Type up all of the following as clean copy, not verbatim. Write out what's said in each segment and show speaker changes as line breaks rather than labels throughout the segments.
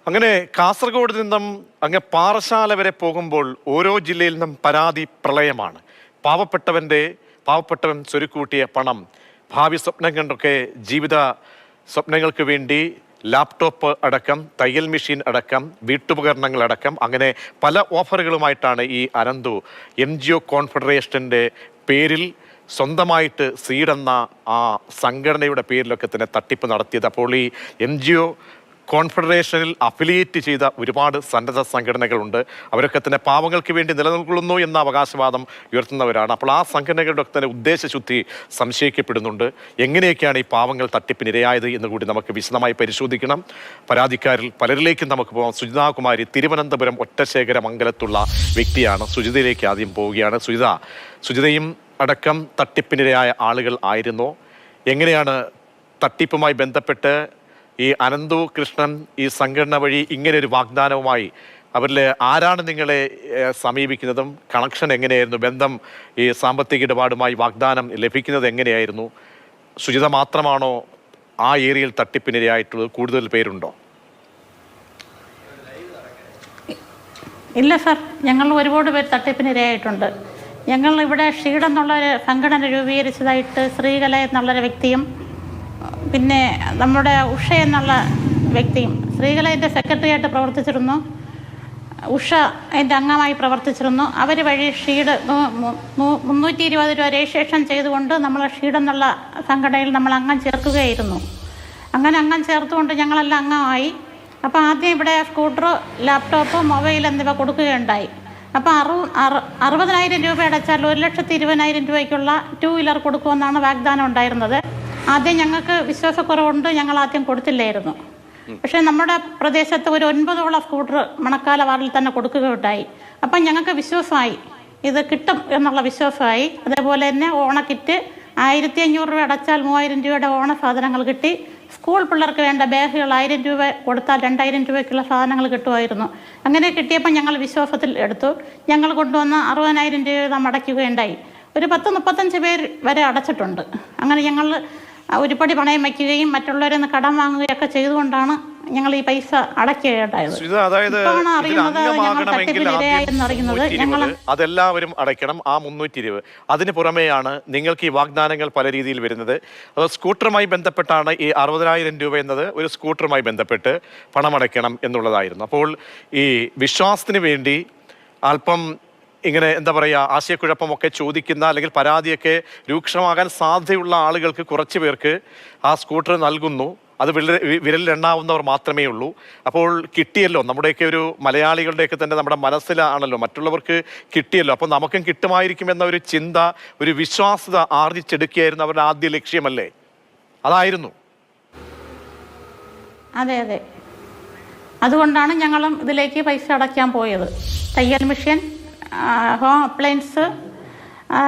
അങ്ങനെ കാസർഗോഡ് നിന്നും അങ്ങ് പാറശാല വരെ പോകുമ്പോൾ ഓരോ ജില്ലയിൽ നിന്നും പരാതി പ്രളയമാണ്. പാവപ്പെട്ടവൻ സ്വരുക്കൂട്ടിയ പണം, ഭാവി സ്വപ്നം കണ്ടൊക്കെ ജീവിത സ്വപ്നങ്ങൾക്ക് വേണ്ടി ലാപ്ടോപ്പ് അടക്കം, തയ്യൽ മെഷീൻ അടക്കം, വീട്ടുപകരണങ്ങൾ അടക്കം, അങ്ങനെ പല ഓഫറുകളുമായിട്ടാണ് ഈ അനന്തു NGO കോൺഫെഡറേഷൻ്റെ പേരിൽ സ്വന്തമായിട്ട് സീഡെന്ന ആ സംഘടനയുടെ പേരിലൊക്കെ തന്നെ തട്ടിപ്പ് നടത്തിയത്. അപ്പോൾ ഈ NGO കോൺഫെഡറേഷനിൽ അഫിലിയേറ്റ് ചെയ്ത ഒരുപാട് സന്നദ്ധ സംഘടനകളുണ്ട്. അവരൊക്കെ തന്നെ പാവങ്ങൾക്ക് വേണ്ടി നിലനിൽക്കുന്നു എന്ന അവകാശവാദം ഉയർത്തുന്നവരാണ്. അപ്പോൾ ആ സംഘടനകളുടെ ഒക്കെ തന്നെ ഉദ്ദേശശുദ്ധി സംശയിക്കപ്പെടുന്നുണ്ട്. എങ്ങനെയൊക്കെയാണ് ഈ പാവങ്ങൾ തട്ടിപ്പിനിരയായത് എന്ന് കൂടി നമുക്ക് വിശദമായി പരിശോധിക്കണം. പരാതിക്കാരിൽ പലരിലേക്കും നമുക്ക് പോകാം. സുജിതാകുമാരി തിരുവനന്തപുരം ഒറ്റശേഖരമംഗലത്തുള്ള വ്യക്തിയാണ്. സുജിതയിലേക്ക് ആദ്യം പോവുകയാണ്. സുജിതയും അടക്കം തട്ടിപ്പിനിരയായ ആളുകൾ ആയിരുന്നോ? എങ്ങനെയാണ് തട്ടിപ്പുമായി ബന്ധപ്പെട്ട് ഈ അനന്തു കൃഷ്ണൻ ഈ സംഘടന വഴി ഇങ്ങനെ ഒരു വാഗ്ദാനവുമായി അവരിൽ ആരാണ് നിങ്ങളെ സമീപിക്കുന്നതും കണക്ഷൻ എങ്ങനെയായിരുന്നു? ബന്ധം ഈ സാമ്പത്തിക ഇടപാടുമായി വാഗ്ദാനം ലഭിക്കുന്നത് എങ്ങനെയായിരുന്നു? സുജിത മാത്രമാണോ ആ ഏരിയയിൽ തട്ടിപ്പിനിരയായിട്ടുള്ളത്? കൂടുതൽ പേരുണ്ടോ?
ഇല്ല സർ, ഞങ്ങൾ ഒരുപാട് പേര് തട്ടിപ്പിനിരയായിട്ടുണ്ട്. ഞങ്ങൾ ഇവിടെ ഷീഡ് എന്നുള്ളൊരു സംഘടന രൂപീകരിച്ചതായിട്ട് ശ്രീകല എന്നുള്ളൊരു വ്യക്തിയും പിന്നെ നമ്മുടെ ഉഷ എന്നുള്ള വ്യക്തിയും, ശ്രീകല എൻ്റെ സെക്രട്ടറി ആയിട്ട് പ്രവർത്തിച്ചിരുന്നു, ഉഷ എൻ്റെ അംഗമായി പ്രവർത്തിച്ചിരുന്നു. അവർ വഴി ഷീഡ് 320 രൂപ രജിസ്ട്രേഷൻ ചെയ്തുകൊണ്ട് നമ്മൾ ഷീഡ് എന്നുള്ള സംഘടനയിൽ നമ്മൾ അംഗം ചേർക്കുകയായിരുന്നു. അങ്ങനെ അംഗം ചേർത്തുകൊണ്ട് ഞങ്ങളെല്ലാം അംഗമായി. അപ്പോൾ ആദ്യം ഇവിടെ സ്കൂട്ടർ, ലാപ്ടോപ്പ്, മൊബൈൽ എന്നിവ കൊടുക്കുകയുണ്ടായി. അപ്പോൾ 60,000 രൂപ അടച്ചാൽ 1,20,000 രൂപയ്ക്കുള്ള 2 വീലർ കൊടുക്കുമെന്നാണ് വാഗ്ദാനം ഉണ്ടായിരുന്നത്. ആദ്യം ഞങ്ങൾക്ക് വിശ്വാസക്കുറവുണ്ട്, ഞങ്ങൾ ആദ്യം കൊടുത്തില്ലായിരുന്നു. പക്ഷേ നമ്മുടെ പ്രദേശത്ത് ഒരു 9ഓളം സ്കൂട്ടർ മണക്കാല വാർഡിൽ തന്നെ കൊടുക്കുകയുണ്ടായി. അപ്പം ഞങ്ങൾക്ക് വിശ്വാസമായി, ഇത് കിട്ടും എന്നുള്ള വിശ്വാസമായി. അതേപോലെ തന്നെ ഓണക്കിറ്റ് 1,500 രൂപ അടച്ചാൽ 3,000 രൂപയുടെ ഓണ സാധനങ്ങൾ കിട്ടി. സ്കൂൾ പിള്ളേർക്ക് വേണ്ട ബാഗുകൾ 1,000 രൂപ കൊടുത്താൽ 2,000 രൂപയ്ക്കുള്ള സാധനങ്ങൾ കിട്ടുമായിരുന്നു. അങ്ങനെ കിട്ടിയപ്പോൾ ഞങ്ങൾ വിശ്വാസത്തിൽ എടുത്തു. ഞങ്ങൾ കൊണ്ടുവന്ന് 60,000 രൂപ നാം അടയ്ക്കുകയുണ്ടായി. ഒരു 10-35 പേര് വരെ അടച്ചിട്ടുണ്ട്. അങ്ങനെ ഞങ്ങൾ ഒരുപടി പണയം വയ്ക്കുകയും മറ്റുള്ളവരിൽ നിന്ന് കടം വാങ്ങുകയൊക്കെ ചെയ്തുകൊണ്ടാണ് ഞങ്ങൾ ഈ പൈസ അടയ്ക്കുകയുണ്ടായത്.
അതെല്ലാവരും അടയ്ക്കണം, ആ 320. അതിന് പുറമെയാണ് നിങ്ങൾക്ക് ഈ വാഗ്ദാനങ്ങൾ പല രീതിയിൽ വരുന്നത്. അത് സ്കൂട്ടറുമായി ബന്ധപ്പെട്ടാണ് ഈ 60,000 രൂപ എന്നത് ഒരു സ്കൂട്ടറുമായി ബന്ധപ്പെട്ട് പണമടയ്ക്കണം എന്നുള്ളതായിരുന്നു. അപ്പോൾ ഈ വിശ്വാസത്തിന് വേണ്ടി അല്പം ഇങ്ങനെ എന്താ പറയുക, ആശയക്കുഴപ്പമൊക്കെ ചോദിക്കുന്ന അല്ലെങ്കിൽ പരാതിയൊക്കെ രൂക്ഷമാകാൻ സാധ്യതയുള്ള ആളുകൾക്ക് കുറച്ച് പേർക്ക് ആ സ്കൂട്ടർ നൽകുന്നു. അത് വിരലിലെണ്ണാവുന്നവർ മാത്രമേ ഉള്ളൂ. അപ്പോൾ കിട്ടിയല്ലോ, നമ്മുടെയൊക്കെ ഒരു മലയാളികളുടെയൊക്കെ തന്നെ നമ്മുടെ മനസ്സിലാണല്ലോ മറ്റുള്ളവർക്ക് കിട്ടിയല്ലോ, അപ്പോൾ നമുക്കും കിട്ടുമായിരിക്കുമെന്ന ഒരു ചിന്ത, ഒരു വിശ്വാസ്യത ആർജിച്ചെടുക്കുകയായിരുന്നു അവരുടെ ആദ്യ ലക്ഷ്യമല്ലേ? അതായിരുന്നു.
അതെ അതെ, അതുകൊണ്ടാണ് ഞങ്ങളും ഇതിലേക്ക് പൈസ അടയ്ക്കാൻ പോയത്. തയ്യൽ മെഷീൻ, ഹോം അപ്ലയൻസ്,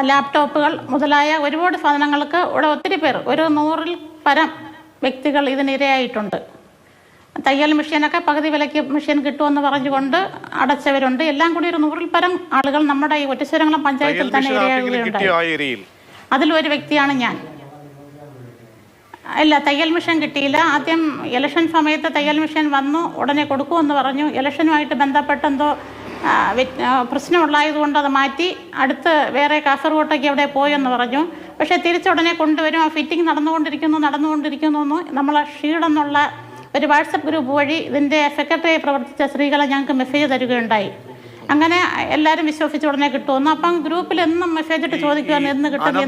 ലാപ്ടോപ്പുകൾ മുതലായ ഒരുപാട് സാധനങ്ങൾക്ക് ഇവിടെ ഒത്തിരി പേർ, ഒരു 100-ൽ പരം വ്യക്തികൾ ഇതിനിരയായിട്ടുണ്ട്. തയ്യൽ മെഷീനൊക്കെ പകുതി വിലയ്ക്ക് മെഷീൻ കിട്ടുമെന്ന് പറഞ്ഞുകൊണ്ട് അടച്ചവരുണ്ട്. എല്ലാം കൂടി ഒരു 100-ൽ പരം ആളുകൾ നമ്മുടെ ഈ ഒറ്റശേഖരംകുളം പഞ്ചായത്തിൽ തന്നെ ഇരയാകുകയുണ്ടായി. അതിലൊരു വ്യക്തിയാണ് ഞാൻ. ഇല്ല, തയ്യൽ മെഷീൻ കിട്ടിയില്ല. ആദ്യം ഇലക്ഷൻ സമയത്ത് തയ്യൽ മെഷീൻ വന്നു, ഉടനെ കൊടുക്കുമെന്ന് പറഞ്ഞു. ഇലക്ഷനുമായിട്ട് ബന്ധപ്പെട്ടെന്തോ പ്രശ്നമുള്ളായതുകൊണ്ട് അത് മാറ്റി അടുത്ത് വേറെ കാസർഗോട്ടേക്ക് എവിടെ പോയെന്ന് പറഞ്ഞു. പക്ഷേ തിരിച്ചുടനെ കൊണ്ടുവരും. ആ ഫിറ്റിംഗ് നടന്നുകൊണ്ടിരിക്കുന്നു എന്ന് നമ്മളെ ഷീഡെന്നുള്ള ഒരു വാട്സപ്പ് ഗ്രൂപ്പ് വഴി ഇതിൻ്റെ സെക്രട്ടറിയായി പ്രവർത്തിച്ച സ്ത്രീകളെ ഞങ്ങൾക്ക് മെസ്സേജ് തരികയുണ്ടായി. അങ്ങനെ എല്ലാവരും വിശ്വസിച്ച് ഉടനെ കിട്ടുമെന്ന്. അപ്പം ഗ്രൂപ്പിൽ എന്നും മെസ്സേജ് ഇട്ട് ചോദിക്കുകയാണ് എന്ന് കിട്ടും.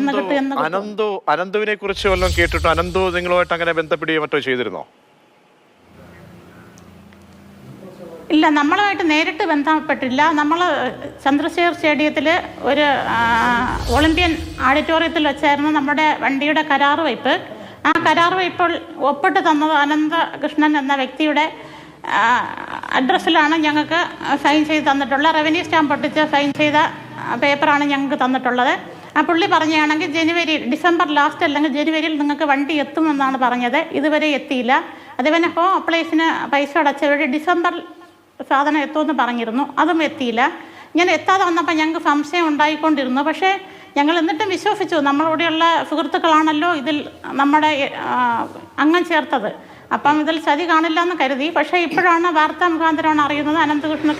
അനന്തുവിനെ കുറിച്ച് വല്ലതും കേട്ടിട്ടോ? അനന്തു നിങ്ങളുമായിട്ട് അങ്ങനെ ബന്ധപ്പെടുകയോ മറ്റോ ചെയ്തിരുന്നോ?
ഇല്ല, നമ്മളുമായിട്ട് നേരിട്ട് ബന്ധപ്പെട്ടില്ല. നമ്മൾ ചന്ദ്രശേഖർ സ്റ്റേഡിയത്തിൽ ഒരു ഒളിമ്പ്യൻ ഓഡിറ്റോറിയത്തിൽ വെച്ചായിരുന്നു നമ്മുടെ വണ്ടിയുടെ കരാറ് വയ്പ്. ആ കരാറ് വയ്പിൽ ഒപ്പിട്ട് തന്നത് അനന്തകൃഷ്ണൻ എന്ന വ്യക്തിയുടെ അഡ്രസ്സിലാണ് ഞങ്ങൾക്ക് സൈൻ ചെയ്ത് തന്നിട്ടുള്ളത്. റവന്യൂ സ്റ്റാമ്പ് ഒട്ടിച്ച് സൈൻ ചെയ്ത പേപ്പറാണ് ഞങ്ങൾക്ക് തന്നിട്ടുള്ളത്. ആ പുള്ളി പറഞ്ഞാണെങ്കിൽ ഡിസംബർ ലാസ്റ്റ് അല്ലെങ്കിൽ ജനുവരിയിൽ നിങ്ങൾക്ക് വണ്ടി എത്തുമെന്നാണ് പറഞ്ഞത്. ഇതുവരെ എത്തിയില്ല. അതേപോലെ ഹോം അപ്ലയൻസിന് പൈസ അടച്ചവരുടെ ഡിസംബർ സാധനം എത്തുമെന്ന് പറഞ്ഞിരുന്നു, അതും എത്തിയില്ല. ഇങ്ങനെ എത്താതെ വന്നപ്പോൾ ഞങ്ങൾക്ക് സംശയം ഉണ്ടായിക്കൊണ്ടിരുന്നു. പക്ഷേ ഞങ്ങൾ എന്നിട്ടും വിശ്വസിച്ചു, നമ്മളോടെയുള്ള സുഹൃത്തുക്കളാണല്ലോ ഇതിൽ നമ്മുടെ അംഗം ചേർത്തത്. അപ്പം ഇതിൽ ചതി കാണില്ല എന്ന് കരുതി. പക്ഷേ ഇപ്പോഴാണ് വാർത്താ മുഖാന്തരമാണ് അറിയുന്നത് അനന്തകൃഷ്ണൻ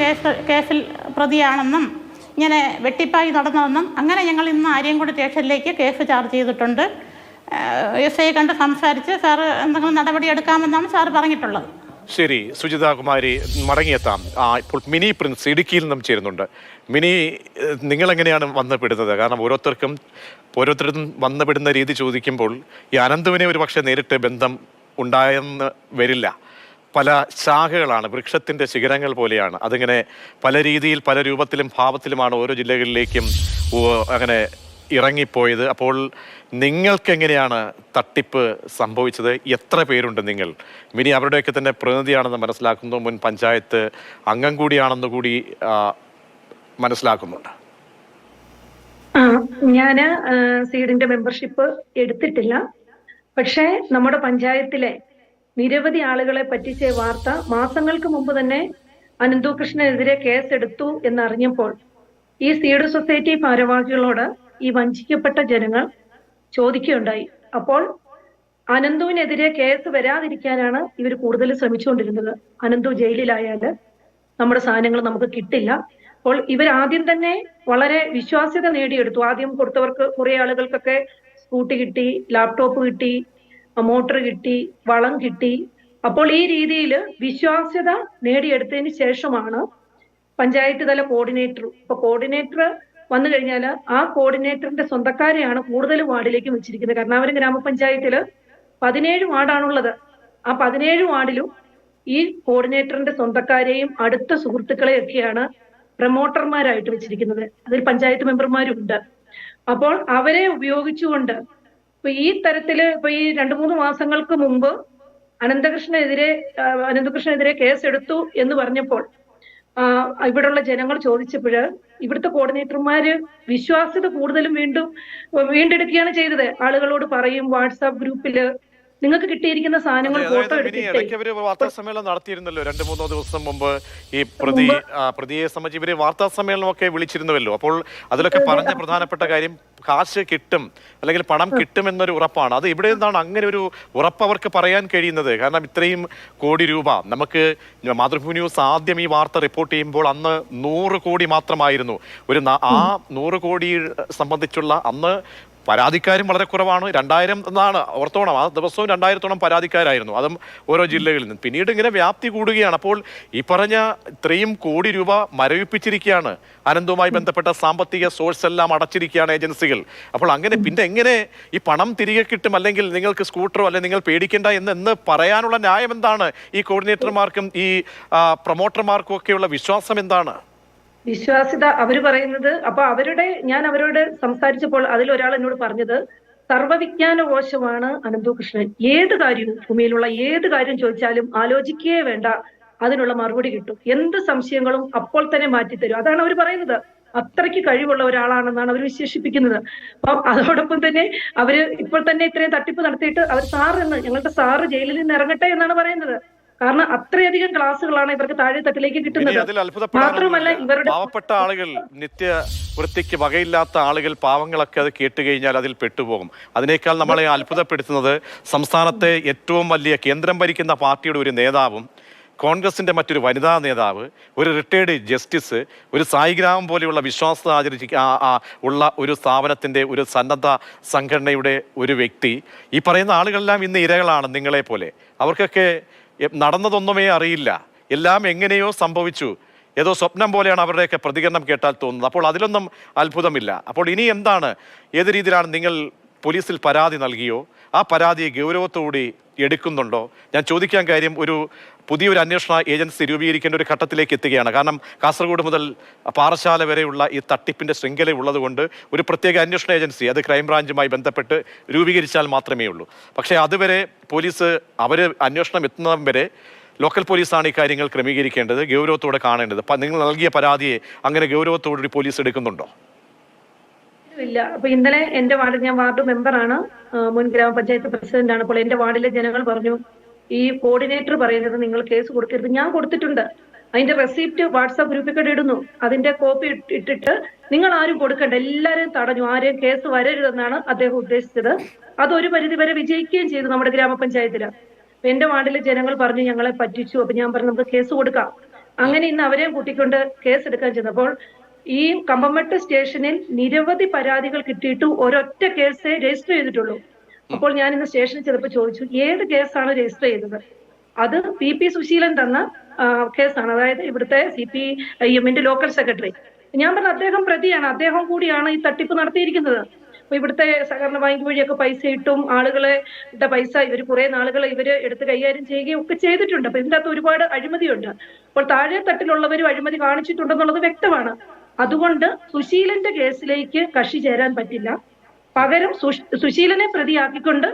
കേസിൽ പ്രതിയാണെന്നും ഇങ്ങനെ വെട്ടിപ്പായി നടന്നതെന്നും. അങ്ങനെ ഞങ്ങൾ ഇന്ന് ആര്യൻകുടി സ്റ്റേഷനിലേക്ക് കേസ് ചാർജ് ചെയ്തിട്ടുണ്ട്. എസ് ഐ കണ്ട് സംസാരിച്ച് സാറ് എന്തെങ്കിലും നടപടി എടുക്കാമെന്നാണ് സാറ് പറഞ്ഞിട്ടുള്ളത്.
ശരി സുജിത കുമാരി, മടങ്ങിയെത്താം. ഇപ്പോൾ മിനി പ്രിൻസ് ഇടുക്കിയിൽ നിന്നും ചേരുന്നുണ്ട്. മിനി, നിങ്ങളെങ്ങനെയാണ് വന്നുപെടുന്നത്? കാരണം ഓരോരുത്തരും വന്നുപെടുന്ന രീതി ചോദിക്കുമ്പോൾ ഈ അനന്തുവിനെ ഒരു പക്ഷേ നേരിട്ട് ബന്ധം ഉണ്ടായെന്ന് വരില്ല. പല ശാഖകളാണ്, വൃക്ഷത്തിൻ്റെ ശിഖരങ്ങൾ പോലെയാണ്. അതിങ്ങനെ പല രീതിയിൽ പല രൂപത്തിലും ഭാവത്തിലുമാണ് ഓരോ ജില്ലകളിലേക്കും അങ്ങനെ ഇറങ്ങിപ്പോയത്. അപ്പോൾ നിങ്ങൾക്കെങ്ങനെയാണ് തട്ടിപ്പ് സംഭവിച്ചത്? എത്ര പേരുണ്ട് നിങ്ങൾ? മിനി അവരുടെയൊക്കെ തന്നെ പ്രതിനിധിയാണെന്ന് മനസ്സിലാക്കുന്നു, മുൻ പഞ്ചായത്ത് അംഗം കൂടിയാണെന്ന് കൂടി മനസ്സിലാക്കുന്നുണ്ട്.
ഞാന് സീഡിന്റെ മെമ്പർഷിപ്പ് എടുത്തിട്ടില്ല. പക്ഷേ നമ്മുടെ പഞ്ചായത്തിലെ നിരവധി ആളുകളെ പറ്റിച്ച വാർത്ത മാസങ്ങൾക്ക് മുമ്പ് തന്നെ അനന്തകൃഷ്ണനെതിരെ കേസെടുത്തു എന്നറിഞ്ഞപ്പോൾ ഈ സീഡ് സൊസൈറ്റി ഭാരവാഹികളോട് ഈ വഞ്ചിക്കപ്പെട്ട ജനങ്ങൾ ചോദിക്കുകയുണ്ടായി. അപ്പോൾ അനന്തുവിനെതിരെ കേസ് വരാതിരിക്കാനാണ് ഇവർ കൂടുതൽ ശ്രമിച്ചുകൊണ്ടിരുന്നത്. അനന്തു ജയിലിലായാല് നമ്മുടെ സാധനങ്ങൾ നമുക്ക് കിട്ടില്ല. അപ്പോൾ ഇവരാദ്യം തന്നെ വളരെ വിശ്വാസ്യത നേടിയെടുത്തു. ആദ്യം കൊടുത്തവർക്ക് കുറെ ആളുകൾക്കൊക്കെ സ്കൂട്ടി കിട്ടി, ലാപ്ടോപ്പ് കിട്ടി, മോട്ടർ കിട്ടി, വളം കിട്ടി. അപ്പോൾ ഈ രീതിയിൽ വിശ്വാസ്യത നേടിയെടുത്തതിന് ശേഷമാണ് പഞ്ചായത്ത് തല കോർഡിനേറ്റർ. ഇപ്പൊ കോർഡിനേറ്റർ വന്നു കഴിഞ്ഞാൽ ആ കോർഡിനേറ്ററിന്റെ സ്വന്തക്കാരെയാണ് കൂടുതൽ വാർഡിലേക്ക് വെച്ചിരിക്കുന്നത്. കരുണാകരൻ ഗ്രാമപഞ്ചായത്തില് 17 വാർഡാണുള്ളത്. ആ 17 വാർഡിലും ഈ കോർഡിനേറ്ററിന്റെ സ്വന്തക്കാരെയും അടുത്ത സുഹൃത്തുക്കളെയും ഒക്കെയാണ് പ്രൊമോട്ടർമാരായിട്ട് വെച്ചിരിക്കുന്നത്. അതിൽ പഞ്ചായത്ത് മെമ്പർമാരുണ്ട്. അപ്പോൾ അവരെ ഉപയോഗിച്ചുകൊണ്ട് ഇപ്പൊ ഈ തരത്തില് ഇപ്പൊ ഈ 2-3 മാസങ്ങൾക്ക് മുമ്പ് അനന്തകൃഷ്ണനെതിരെ കേസെടുത്തു എന്ന് പറഞ്ഞപ്പോൾ ഇവിടെയുള്ള ജനങ്ങൾ ചോദിച്ചപ്പോൾ ഇവിടുത്തെ കോർഡിനേറ്റർമാര് വിശ്വാസ്യത കൂടുതലും വീണ്ടെടുക്കുകയാണ് ചെയ്തത്. ആളുകളോട് പറയും വാട്സാപ്പ് ഗ്രൂപ്പില് നിങ്ങൾക്ക് കിട്ടിയിരിക്കുന്ന സാധനങ്ങൾ ഫോട്ടോ
എടുത്തിട്ട് വാർത്താ സമ്മേളനം നടത്തിയിരുന്നല്ലോ 2-3 ദിവസം മുമ്പ്. ഈ പ്രതിയെ സംബന്ധിച്ച് ഇവര് വാർത്താ സമ്മേളനമൊക്കെ വിളിച്ചിരുന്നുവല്ലോ. അപ്പോൾ അതിലൊക്കെ പറഞ്ഞ പ്രധാനപ്പെട്ട കാര്യം കാശ് കിട്ടും അല്ലെങ്കിൽ പണം കിട്ടും എന്നൊരു ഉറപ്പാണ്. അത് ഇവിടെ നിന്നാണ് അങ്ങനെ ഒരു ഉറപ്പ് അവർക്ക് പറയാൻ കഴിയുന്നത്? കാരണം ഇത്രയും കോടി രൂപ നമുക്ക് മാതൃഭൂമി ന്യൂസ് ആദ്യം ഈ വാർത്ത റിപ്പോർട്ട് ചെയ്യുമ്പോൾ അന്ന് 100 കോടി മാത്രമായിരുന്നു. ആ 100 കോടി സംബന്ധിച്ചുള്ള അന്ന് പരാതിക്കാരും വളരെ കുറവാണ്. 2000 എന്നാണ് ഓർത്തോണം. ആ ദിവസവും 2000-ഓളം പരാതിക്കാരായിരുന്നു, അതും ഓരോ ജില്ലകളിൽ നിന്ന്. പിന്നീട് ഇങ്ങനെ വ്യാപ്തി കൂടുകയാണ്. അപ്പോൾ ഈ പറഞ്ഞ ഇത്രയും കോടി രൂപ മരവിപ്പിച്ചിരിക്കുകയാണ്. അനന്തവുമായി ബന്ധപ്പെട്ട സാമ്പത്തിക സോഴ്സ് എല്ലാം അടച്ചിരിക്കുകയാണ് ഏജൻസികൾ. അപ്പോൾ അങ്ങനെ പിന്നെ എങ്ങനെ ഈ പണം തിരികെ കിട്ടും? അല്ലെങ്കിൽ നിങ്ങൾക്ക് സ്കൂട്ടറോ അല്ലെങ്കിൽ നിങ്ങൾ പേടിക്കേണ്ട എന്ന് പറയാനുള്ള ന്യായം എന്താണ്? ഈ കോർഡിനേറ്റർമാർക്കും ഈ പ്രൊമോട്ടർമാർക്കും ഒക്കെയുള്ള വിശ്വാസം എന്താണ്?
വിശ്വാസ്യത അവര് പറയുന്നത്. അപ്പൊ ഞാൻ അവരോട് സംസാരിച്ചപ്പോൾ അതിലൊരാൾ എന്നോട് പറഞ്ഞത് സർവ്വവിജ്ഞാനകോശമാണ് അനന്തകൃഷ്ണൻ. ഏത് കാര്യവും ഭൂമിയിലുള്ള ഏത് കാര്യം ചോദിച്ചാലും ആലോചിക്കുകയേ വേണ്ട, അതിനുള്ള മറുപടി കിട്ടും. എന്ത് സംശയങ്ങളും അപ്പോൾ തന്നെ മാറ്റിത്തരും. അതാണ് അവർ പറയുന്നത്. അത്രയ്ക്ക് കഴിവുള്ള ഒരാളാണെന്നാണ് അവർ വിശേഷിപ്പിക്കുന്നത്. അപ്പം അതോടൊപ്പം തന്നെ അവര് ഇപ്പോൾ തന്നെ ഇത്രയും തട്ടിപ്പ് നടത്തിയിട്ട് അവർ ഞങ്ങളുടെ സാറ് ജയിലിൽ നിന്ന് ഇറങ്ങട്ടെ എന്നാണ് പറയുന്നത്. കാരണം അത്രയധികം ക്ലാസ്സുകളാണ് ഇവർക്ക് താഴെ തട്ടിലേക്ക് കിട്ടുന്നത്. മാത്രമല്ല ഇവരുടെ
പാവപ്പെട്ട ആളുകൾ, നിത്യ വൃത്തിക്ക് വകയില്ലാത്ത ആളുകൾ, പാവങ്ങളൊക്കെ അത് കേട്ടുകഴിഞ്ഞാൽ അതിൽ പെട്ടുപോകും. അതിനേക്കാൾ നമ്മളെ അത്ഭുതപ്പെടുത്തുന്നത് സംസ്ഥാനത്തെ ഏറ്റവും വലിയ കേന്ദ്രം ഭരിക്കുന്ന പാർട്ടിയുടെ ഒരു നേതാവും കോൺഗ്രസിന്റെ മറ്റൊരു വനിതാ നേതാവ്, ഒരു റിട്ടയർഡ് ജസ്റ്റിസ്, ഒരു സായിഗ്രാമം പോലെയുള്ള വിശ്വാസത ഉള്ള ഒരു സ്ഥാപനത്തിന്റെ ഒരു സന്നദ്ധ സംഘടനയുടെ ഒരു വ്യക്തി, ഈ പറയുന്ന ആളുകളെല്ലാം ഇന്ന് ഇരകളാണ് നിങ്ങളെപ്പോലെ. അവർക്കൊക്കെ നടന്നതൊന്നുമേ അറിയില്ല. എല്ലാം എങ്ങനെയോ സംഭവിച്ചു. ഏതോ സ്വപ്നം പോലെയാണ് അവരുടെയൊക്കെ പ്രതികരണം കേട്ടാൽ തോന്നുന്നത്. അപ്പോൾ അതിലൊന്നും അത്ഭുതമില്ല. അപ്പോൾ ഇനി എന്താണ്, ഏത് രീതിയിലാണ് നിങ്ങൾ പോലീസിൽ പരാതി നൽകിയോ? ആ പരാതിയെ ഗൗരവത്തോടെ എടുക്കുന്നുണ്ടോ? ഞാൻ ചോദിക്കാൻ കാര്യം, പുതിയൊരു അന്വേഷണ ഏജൻസി രൂപീകരിക്കേണ്ട ഒരു ഘട്ടത്തിലേക്ക് എത്തുകയാണ്. കാരണം കാസർഗോഡ് മുതൽ പാറശാല വരെയുള്ള ഈ തട്ടിപ്പിന്റെ ശൃംഖല ഉള്ളതുകൊണ്ട് ഒരു പ്രത്യേക അന്വേഷണ ഏജൻസി, അത് ക്രൈംബ്രാഞ്ചുമായി ബന്ധപ്പെട്ട് രൂപീകരിച്ചാൽ മാത്രമേ ഉള്ളൂ. പക്ഷേ അതുവരെ പോലീസ് അന്വേഷണം എത്തുന്നതും വരെ ലോക്കൽ പോലീസാണ് ഈ കാര്യങ്ങൾ ക്രമീകരിക്കേണ്ടത്, ഗൗരവത്തോടെ കാണേണ്ടത്. നിങ്ങൾ നൽകിയ പരാതിയെ അങ്ങനെ ഗൗരവത്തോടുകൂടി പോലീസ് എടുക്കുന്നുണ്ടോ?
ഇല്ല. അപ്പൊ ഇന്നലെ എന്റെ വാർഡിൽ, ഞാൻ വാർഡ് മെമ്പറാണ്, മുൻ ഗ്രാമപഞ്ചായത്ത് പ്രസിഡന്റ് ആണ്. അപ്പോൾ എന്റെ വാർഡിലെ ജനങ്ങൾ പറഞ്ഞു, ഈ കോർഡിനേറ്റർ പറയുന്നത് നിങ്ങൾ കേസ് കൊടുക്കരുത്. ഞാൻ കൊടുത്തിട്ടുണ്ട്. അതിന്റെ റെസിപ്റ്റ് വാട്സാപ്പ് ഗ്രൂപ്പിൽ കൂടെ ഇടുന്നു. അതിന്റെ കോപ്പി ഇട്ടിട്ട് നിങ്ങൾ ആരും കൊടുക്കണ്ട, എല്ലാവരും തടഞ്ഞു, ആരെയും കേസ് വരരുതെന്നാണ് അദ്ദേഹം ഉദ്ദേശിച്ചത്. അതൊരു പരിധി വരെ വിജയിക്കുകയും ചെയ്തു നമ്മുടെ ഗ്രാമപഞ്ചായത്തില്. എന്റെ വാർഡിലെ ജനങ്ങൾ പറഞ്ഞു ഞങ്ങളെ പറ്റിച്ചു. അപ്പൊ ഞാൻ പറഞ്ഞു നമുക്ക് കേസ് കൊടുക്കാം. അങ്ങനെ ഇന്ന് അവരെയും കൂട്ടിക്കൊണ്ട് കേസ് എടുക്കാൻ ചെന്നപ്പോൾ ഈ കമ്പമട്ട് സ്റ്റേഷനിൽ നിരവധി പരാതികൾ കിട്ടിയിട്ട് ഒരൊറ്റ കേസേ രജിസ്റ്റർ ചെയ്തിട്ടുള്ളൂ. അപ്പോൾ ഞാൻ ഇന്ന് സ്റ്റേഷനിൽ ചെന്നപ്പോൾ ചോദിച്ചു ഏത് കേസാണ് രജിസ്റ്റർ ചെയ്തത്. അത് പി സുശീലൻ തന്ന കേസാണ്. അതായത് ഇവിടുത്തെ CPIM ലോക്കൽ സെക്രട്ടറി. ഞാൻ പറഞ്ഞ അദ്ദേഹം പ്രതിയാണ്, അദ്ദേഹം കൂടിയാണ് ഈ തട്ടിപ്പ് നടത്തിയിരിക്കുന്നത്. അപ്പൊ ഇവിടുത്തെ സഹകരണ ബാങ്ക് വഴിയൊക്കെ പൈസ ഇട്ടും ആളുകളെ പൈസ ഇവർ കുറെ നാളുകൾ ഇവര് എടുത്ത് കൈകാര്യം ചെയ്യുകയും ഒക്കെ ചെയ്തിട്ടുണ്ട്. അപ്പൊ ഇതിന്റെ അകത്ത് ഒരുപാട് അഴിമതിയുണ്ട്. അപ്പോൾ താഴെ തട്ടിലുള്ളവരും അഴിമതി കാണിച്ചിട്ടുണ്ടെന്നുള്ളത് വ്യക്തമാണ്. അതുകൊണ്ട് സുശീലന്റെ കേസിലേക്ക് കക്ഷി ചേരാൻ പറ്റില്ല. പകരം സുശീലനെ പ്രതിയാക്കിക്കൊണ്ട്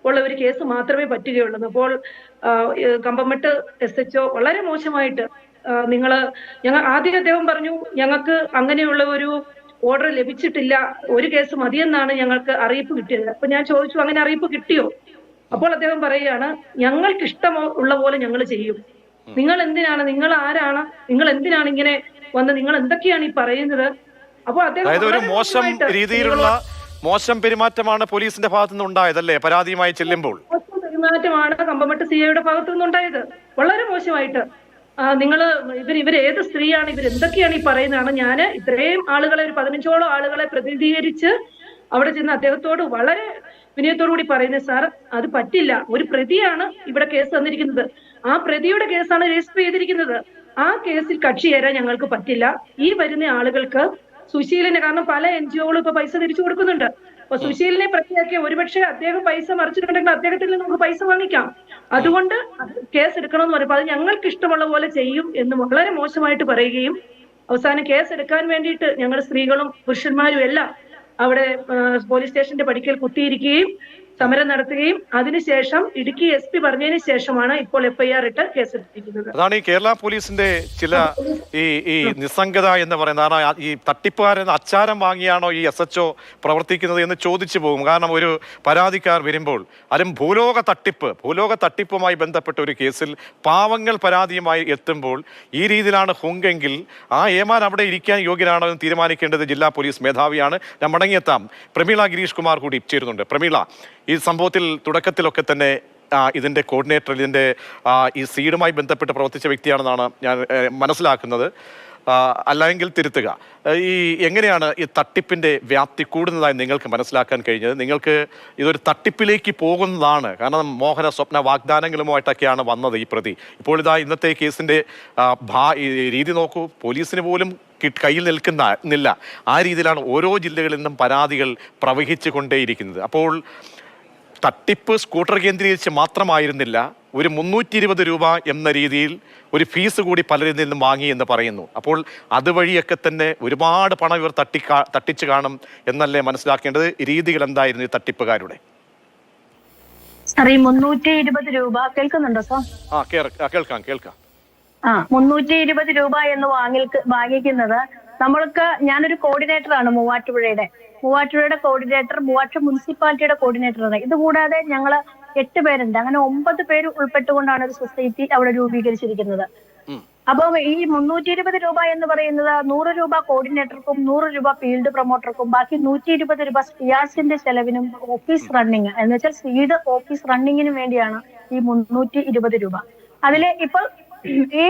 ഉള്ള ഒരു കേസ് മാത്രമേ പറ്റുകയുള്ളൂ. അപ്പോൾ കമ്പമട്ട് SHO വളരെ മോശമായിട്ട് ഞങ്ങൾ ആദ്യം അദ്ദേഹം പറഞ്ഞു ഞങ്ങൾക്ക് അങ്ങനെയുള്ള ഒരു ഓർഡർ ലഭിച്ചിട്ടില്ല, ഒരു കേസ് മതിയെന്നാണ് ഞങ്ങൾക്ക് അറിയിപ്പ് കിട്ടിയത്. അപ്പൊ ഞാൻ ചോദിച്ചു അങ്ങനെ അറിയിപ്പ് കിട്ടിയോ? അപ്പോൾ അദ്ദേഹം പറയുകയാണ് ഞങ്ങൾക്ക് ഇഷ്ടമുള്ള പോലെ ഞങ്ങൾ ചെയ്യും. നിങ്ങൾ എന്തിനാണ്, നിങ്ങൾ ആരാണ്, നിങ്ങൾ എന്തിനാണ് ഇങ്ങനെ വന്ന് നിങ്ങൾ എന്തൊക്കെയാണ് ഈ പറയുന്നത്? അപ്പോൾ അദ്ദേഹം
ഒരു മോശം രീതിയിലുള്ള മോശം പെരുമാറ്റമാണ് പോലീസിന്റെ ഭാഗത്തു നിന്ന് ഉണ്ടായതല്ലേ പരാതിയുമായി ചെല്ലുമ്പോൾ?
മോശം പെരുമാറ്റമാണ് കമ്പമട്ട് CIയുടെ ഭാഗത്തു നിന്നുണ്ടായത്, വളരെ മോശമായിട്ട്. ഇവർ ഏത് സ്ത്രീയാണ്, ഇവരെന്തൊക്കെയാണ് ഈ പറയുന്നതാണ്. ഞാൻ ഇത്രയും ആളുകളെ, ഒരു 15ഓളം ആളുകളെ പ്രതിനിധീകരിച്ച് അവിടെ ചെന്ന് അദ്ദേഹത്തോട് വളരെ വിനയത്തോടു കൂടി പറയുന്നത് സാർ അത് പറ്റില്ല, ഒരു പ്രതിയാണ് ഇവിടെ കേസ് തന്നിരിക്കുന്നത്, ആ പ്രതിയുടെ കേസാണ് രജിസ്റ്റർ ചെയ്തിരിക്കുന്നത്, ആ കേസിൽ കക്ഷി ചേരാൻ ഞങ്ങൾക്ക് പറ്റില്ല. ഈ വരുന്ന ആളുകൾക്ക് സുശീലനെ, കാരണം പല NGOകളും ഇപ്പൊ പൈസ തിരിച്ചു കൊടുക്കുന്നുണ്ട്. അപ്പൊ സുശീലിനെ പ്രതിയാക്കിയ ഒരുപക്ഷെ അദ്ദേഹം പൈസ മറിച്ചിട്ടുണ്ടെങ്കിൽ അദ്ദേഹത്തിൽ നിന്ന് നമുക്ക് പൈസ വാങ്ങിക്കാം. അതുകൊണ്ട് കേസ് എടുക്കണമെന്ന് പറയുമ്പോൾ അത് ഞങ്ങൾക്ക് ഇഷ്ടമുള്ള പോലെ ചെയ്യും എന്ന് വളരെ മോശമായിട്ട് പറയുകയും അവസാനം കേസ് എടുക്കാൻ വേണ്ടിയിട്ട് ഞങ്ങൾ സ്ത്രീകളും പുരുഷന്മാരും എല്ലാം അവിടെ പോലീസ് സ്റ്റേഷന്റെ പടിക്കൽ കുത്തിയിരിക്കുകയും സമരം നടത്തുകയും അതിനുശേഷം ഇടുക്കി SP പറഞ്ഞതിന് ശേഷമാണ് ഇപ്പോൾ FIR ഇട്ട് കേസെടുത്തിരിക്കുന്നത്.
അതാണ് ഈ കേരള പോലീസിന്റെ ചില ഈ നിസ്സംഗത എന്ന് പറയുന്നത്. ഈ തട്ടിപ്പുകാരെന്ന് അച്ചാരം വാങ്ങിയാണോ ഈ SHO പ്രവർത്തിക്കുന്നത് എന്ന് ചോദിച്ചു പോകും. കാരണം ഒരു പരാതിക്കാർ വരുമ്പോൾ അതും ഭൂലോക തട്ടിപ്പുമായി ബന്ധപ്പെട്ട ഒരു കേസിൽ പാവങ്ങൾ പരാതിയുമായി എത്തുമ്പോൾ ഈ രീതിയിലാണ് ഹുങ്കെങ്കിൽ ആ ഏമാൻ അവിടെ ഇരിക്കാൻ യോഗ്യനാണോ എന്ന് തീരുമാനിക്കേണ്ടത് ജില്ലാ പോലീസ് മേധാവിയാണ്. ഞാൻ മടങ്ങിയെത്താം. പ്രമീള ഗിരീഷ് കുമാർ കൂടി ചേരുന്നുണ്ട്. പ്രമീള, ഈ സംഭവത്തിൽ തുടക്കത്തിലൊക്കെ തന്നെ ഇതിൻ്റെ കോർഡിനേറ്റർ, ഇതിൻ്റെ ഈ സീഡുമായി ബന്ധപ്പെട്ട് പ്രവർത്തിച്ച വ്യക്തിയാണെന്നാണ് ഞാൻ മനസ്സിലാക്കുന്നത്. അല്ലെങ്കിൽ തിരുത്തുക. എങ്ങനെയാണ് ഈ തട്ടിപ്പിൻ്റെ വ്യാപ്തി കൂടുന്നതായി നിങ്ങൾക്ക് മനസ്സിലാക്കാൻ കഴിഞ്ഞത്? നിങ്ങൾക്ക് ഇതൊരു തട്ടിപ്പിലേക്ക് പോകുന്നതാണ്, കാരണം മോഹന സ്വപ്ന വാഗ്ദാനങ്ങളുമായിട്ടൊക്കെയാണ് വന്നത് ഈ പ്രതി. ഇപ്പോൾ ഇന്നത്തെ കേസിൻ്റെ രീതി നോക്കൂ, പോലീസിന് പോലും കയ്യിൽ നിൽക്കുന്നില്ല. ആ രീതിയിലാണ് ഓരോ ജില്ലകളിൽ നിന്നും പരാതികൾ പ്രവഹിച്ചു കൊണ്ടേയിരിക്കുന്നത്. അപ്പോൾ തട്ടിപ്പ് സ്കൂട്ടർ കേന്ദ്രീകരിച്ച് മാത്രമായിരുന്നില്ല, ഒരു 320 രൂപ എന്ന രീതിയിൽ ഒരു ഫീസ് കൂടി പലരിൽ നിന്നും വാങ്ങി എന്ന് പറയുന്നു. അപ്പോൾ അതുവഴിയൊക്കെ തന്നെ ഒരുപാട് പണം ഇവർ തട്ടിച്ചു കാണും എന്നല്ലേ മനസ്സിലാക്കേണ്ടത്? രീതികൾ എന്തായിരുന്നു ഈ തട്ടിപ്പുകാരുടെ?
സാർ, ഈ 320 രൂപ കേൾക്കുന്നുണ്ടോ സാർ?
കേൾക്കാം.
320 രൂപ എന്ന് വാങ്ങിക്കുന്നത് ഞാനൊരു കോർഡിനേറ്ററാണ് മൂവാറ്റുപുഴയുടെ കോർഡിനേറ്റർ, മൂവാറ്റുപുഴ മുനിസിപ്പാലിറ്റിയുടെ കോർഡിനേറ്ററാണ്. ഇതുകൂടാതെ ഞങ്ങള് 8 പേരുണ്ട്. അങ്ങനെ 9 പേര് ഉൾപ്പെട്ടുകൊണ്ടാണ് ഒരു സൊസൈറ്റി അവിടെ രൂപീകരിച്ചിരിക്കുന്നത്. അപ്പം ഈ 320 രൂപ എന്ന് പറയുന്നത് 100 രൂപ കോർഡിനേറ്റർക്കും 100 രൂപ ഫീൽഡ് പ്രൊമോട്ടർക്കും ബാക്കി 120 രൂപ സ്പിയാസിന്റെ ചെലവിനും ഓഫീസ് റണ്ണിങ് എന്ന് വെച്ചാൽ സീഡ് ഓഫീസ് റണ്ണിങ്ങിനും വേണ്ടിയാണ് ഈ 320 രൂപ. അതില് ഇപ്പോൾ ഈ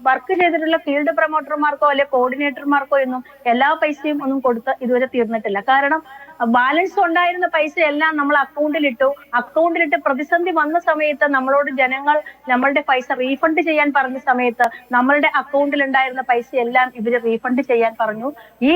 വർക്ക് ചെയ്തിട്ടുള്ള ഫീൽഡ് പ്രൊമോട്ടർമാർക്കോ അല്ലെ കോർഡിനേറ്റർമാർക്കോ ഒന്നും എല്ലാ പൈസയും ഒന്നും കൊടുത്ത് ഇതുവരെ തീർന്നിട്ടില്ല. കാരണം ബാലൻസ് ഉണ്ടായിരുന്ന പൈസ എല്ലാം നമ്മൾ അക്കൗണ്ടിലിട്ട് പ്രതിസന്ധി വന്ന സമയത്ത് നമ്മളോട് ജനങ്ങൾ നമ്മളുടെ പൈസ റീഫണ്ട് ചെയ്യാൻ പറഞ്ഞ സമയത്ത് നമ്മളുടെ അക്കൗണ്ടിൽ ഉണ്ടായിരുന്ന പൈസ എല്ലാം ഇവര് റീഫണ്ട് ചെയ്യാൻ പറഞ്ഞു. ഈ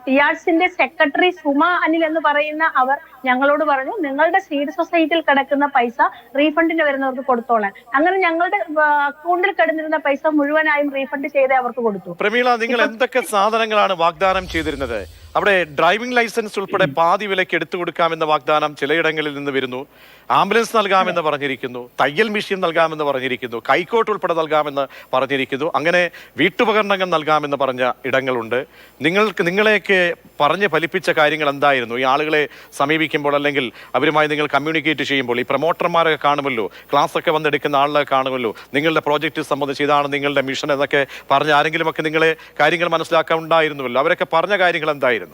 സ്പിയാർട്സിന്റെ സെക്രട്ടറി സുമ അനിൽ എന്ന് പറയുന്ന അവർ ഞങ്ങളോട് പറഞ്ഞു നിങ്ങളുടെ സീഡ് സൊസൈറ്റിയിൽ കിടക്കുന്ന പൈസ റീഫണ്ടിന് വരുന്നവർക്ക് കൊടുത്തോളാൻ. അങ്ങനെ ഞങ്ങളുടെ അക്കൗണ്ടിൽ കിടന്നിരുന്ന പൈസ മുഴുവനായും റീഫണ്ട് ചെയ്ത് അവർക്ക് കൊടുത്തു.
പ്രമീള, നിങ്ങൾ എന്തൊക്കെ സാധനങ്ങളാണ് വാഗ്ദാനം ചെയ്തിരുന്നത്? അവിടെ ഡ്രൈവിംഗ് ലൈസൻസ് ഉൾപ്പെടെ പാതി വിലയ്ക്ക് എടുത്തു കൊടുക്കാമെന്ന വാഗ്ദാനം ചിലയിടങ്ങളിൽ നിന്ന് വരുന്നു. ആംബുലൻസ് നൽകാമെന്ന് പറഞ്ഞിരിക്കുന്നു, തയ്യൽ മെഷീൻ നൽകാമെന്ന് പറഞ്ഞിരിക്കുന്നു, കൈക്കോട്ട് ഉൾപ്പെടെ നൽകാമെന്ന് പറഞ്ഞിരിക്കുന്നു, അങ്ങനെ വീട്ടുപകരണങ്ങൾ നൽകാമെന്ന് പറഞ്ഞ ഇടങ്ങളുണ്ട്. നിങ്ങളെയൊക്കെ പറഞ്ഞ് ഫലിപ്പിച്ച കാര്യങ്ങൾ എന്തായിരുന്നു? ഈ ആളുകളെ സമീപിക്കുമ്പോൾ അല്ലെങ്കിൽ അവരുമായി നിങ്ങൾ കമ്മ്യൂണിക്കേറ്റ് ചെയ്യുമ്പോൾ ഈ പ്രൊമോട്ടർമാരൊക്കെ കാണുമല്ലോ, ക്ലാസ്സൊക്കെ വന്നെടുക്കുന്ന ആളുകളെ കാണുമല്ലോ, നിങ്ങളുടെ പ്രോജക്റ്റ് സംബന്ധിച്ച് ഇതാണ് നിങ്ങളുടെ മിഷൻ എന്നൊക്കെ പറഞ്ഞ് ആരെങ്കിലുമൊക്കെ നിങ്ങളെ കാര്യങ്ങൾ മനസ്സിലാക്കാൻ ഉണ്ടായിരുന്നുവല്ലോ, അവരൊക്കെ പറഞ്ഞ കാര്യങ്ങൾ എന്തായിരുന്നു?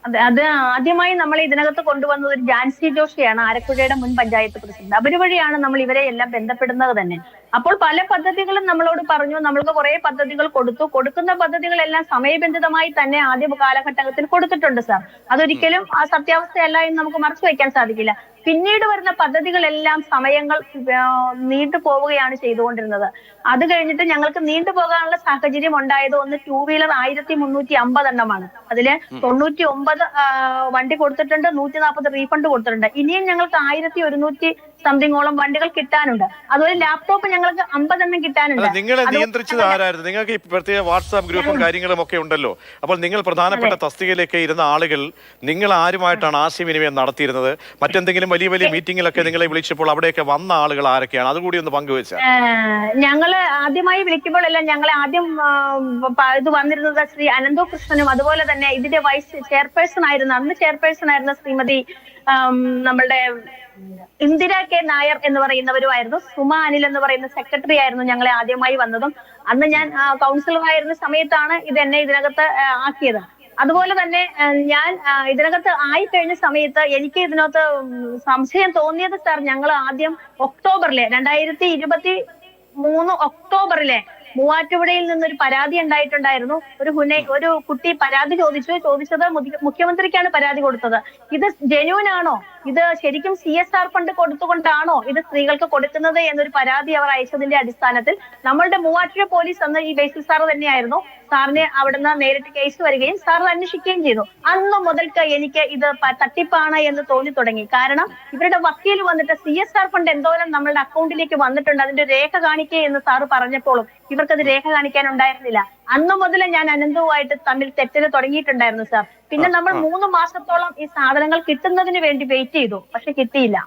അത് ആദ്യമായി നമ്മൾ ഇതിനകത്ത് കൊണ്ടുവന്നത് ഒരു ജാൻസി ജോഷിയാണ്, ആലപ്പുഴയുടെ മുൻ പഞ്ചായത്ത് പ്രസിഡന്റ്. അവര് വഴിയാണ് നമ്മൾ ഇവരെ എല്ലാം ബന്ധപ്പെടുന്നത് തന്നെ. അപ്പോൾ പല പദ്ധതികളും നമ്മളോട് പറഞ്ഞു, നമ്മൾക്ക് കുറെ പദ്ധതികൾ കൊടുക്കുന്ന പദ്ധതികളെല്ലാം സമയബന്ധിതമായി തന്നെ ആദ്യ കാലഘട്ടത്തിൽ കൊടുത്തിട്ടുണ്ട് സാർ. അതൊരിക്കലും ആ സത്യാവസ്ഥയല്ല എന്ന് നമുക്ക് മറച്ചു വയ്ക്കാൻ സാധിക്കില്ല. പിന്നീട് വരുന്ന പദ്ധതികളെല്ലാം സമയങ്ങൾ നീണ്ടു പോവുകയാണ് ചെയ്തുകൊണ്ടിരുന്നത്. അത് കഴിഞ്ഞിട്ട് ഞങ്ങൾക്ക് നീണ്ടുപോകാനുള്ള സാഹചര്യം ഉണ്ടായത് ഒന്ന് 2 വീലർ 1350 എണ്ണമാണ്. അതില് 99 വണ്ടി കൊടുത്തിട്ടുണ്ട്, 140 റീഫണ്ട് കൊടുത്തിട്ടുണ്ട്. ഇനിയും ഞങ്ങൾക്ക് 1100 സംതിങ്ങോളം വണ്ടികൾ കിട്ടാനുണ്ട്. അതുപോലെ ലാപ്ടോപ്പ് ഞങ്ങൾക്ക് 50 എണ്ണം കിട്ടാനുണ്ട്.
നിങ്ങളെ നിയന്ത്രിച്ചത് ആരായിരുന്നു? നിങ്ങൾക്ക് ഈ പ്രത്യേക വാട്സാപ്പ് ഗ്രൂപ്പും കാര്യങ്ങളും ഒക്കെ ഉണ്ടല്ലോ. അപ്പോൾ നിങ്ങൾ പ്രധാനപ്പെട്ട തസ്തികയിലേക്ക് ഇരുന്ന ആളുകൾ നിങ്ങൾ ആരുമായിട്ടാണ് ആശയവിനിമയം നടത്തിയിരുന്നത്? മറ്റെന്തെങ്കിലും വലിയ വലിയ മീറ്റിംഗിലൊക്കെ നിങ്ങളെ വിളിച്ചപ്പോൾ അവിടെയൊക്കെ വന്ന ആളുകൾ ആരൊക്കെയാണ്? അതുകൂടി ഒന്ന് പങ്കുവെച്ചാൽ.
ഞങ്ങള് ആദ്യമായി വിളിക്കുമ്പോഴെല്ലാം ഞങ്ങളെ ആദ്യം ഇത് വന്നിരുന്നത് ശ്രീ അനന്തു കൃഷ്ണനും അതുപോലെ തന്നെ ഇതിന്റെ വൈസ് ചെയർപേഴ്സൺ ആയിരുന്ന ശ്രീമതി നമ്മളുടെ ഇന്ദിര കെ നായർ എന്ന് പറയുന്നവരുമായിരുന്നു. സുമ അനിൽ എന്ന് പറയുന്ന സെക്രട്ടറി ആയിരുന്നു ഞങ്ങളെ ആദ്യമായി വന്നതും. അന്ന് ഞാൻ കൗൺസിലറായിരുന്ന സമയത്താണ് എന്നെ ഇതിനകത്ത് ആക്കിയത്. അതുപോലെ തന്നെ ഞാൻ ഇതിനകത്ത് ആയിക്കഴിഞ്ഞ സമയത്ത് എനിക്ക് ഇതിനകത്ത് സംശയം തോന്നിയത് സാർ, ഞങ്ങൾ ആദ്യം ഒക്ടോബറിലെ 2023 ഒക്ടോബറിലെ മൂവാറ്റുപുഴയിൽ നിന്നൊരു പരാതി ഉണ്ടായിട്ടുണ്ടായിരുന്നു. ഒരു കുട്ടി പരാതി ചോദിച്ചത് മുഖ്യമന്ത്രിക്കാണ് പരാതി കൊടുത്തത്. ഇത് ജെന്യൂൻ ആണോ, ഇത് ശരിക്കും CSR ഫണ്ട് കൊടുത്തുകൊണ്ടാണോ ഇത് സ്ത്രീകൾക്ക് കൊടുക്കുന്നത് എന്നൊരു പരാതി അവർ അയച്ചതിന്റെ അടിസ്ഥാനത്തിൽ നമ്മളുടെ മൂവാറ്റുപുഴ പോലീസ് അന്ന് ഈ ബേസിൽ സാർ തന്നെയായിരുന്നു. സാറിനെ അവിടുന്ന് നേരിട്ട് കേസ് വരികയും സാർ അന്വേഷിക്കുകയും ചെയ്തു. അന്ന് മുതൽക്ക് എനിക്ക് ഇത് തട്ടിപ്പാണ് എന്ന് തോന്നി തുടങ്ങി. കാരണം ഇവരുടെ വക്കീൽ വന്നിട്ട് CSR ഫണ്ട് എന്തോരം നമ്മളുടെ അക്കൗണ്ടിലേക്ക് വന്നിട്ടുണ്ട്, അതിന്റെ രേഖ കാണിക്കേ എന്ന് സാറ് പറഞ്ഞപ്പോഴും ഇവർക്കത് രേഖ കാണിക്കാൻ ഉണ്ടായിരുന്നില്ല. അന്ന് മുതൽ ഞാൻ അനന്തവുമായിട്ട് തമ്മിൽ തെറ്റല് തുടങ്ങിയിട്ടുണ്ടായിരുന്നു സാർ. പിന്നെ നമ്മൾ 3 മാസത്തോളം ഈ സാധനങ്ങൾ കിട്ടുന്നതിന് വേണ്ടി വെയിറ്റ് ചെയ്തു, പക്ഷെ കിട്ടിയില്ല.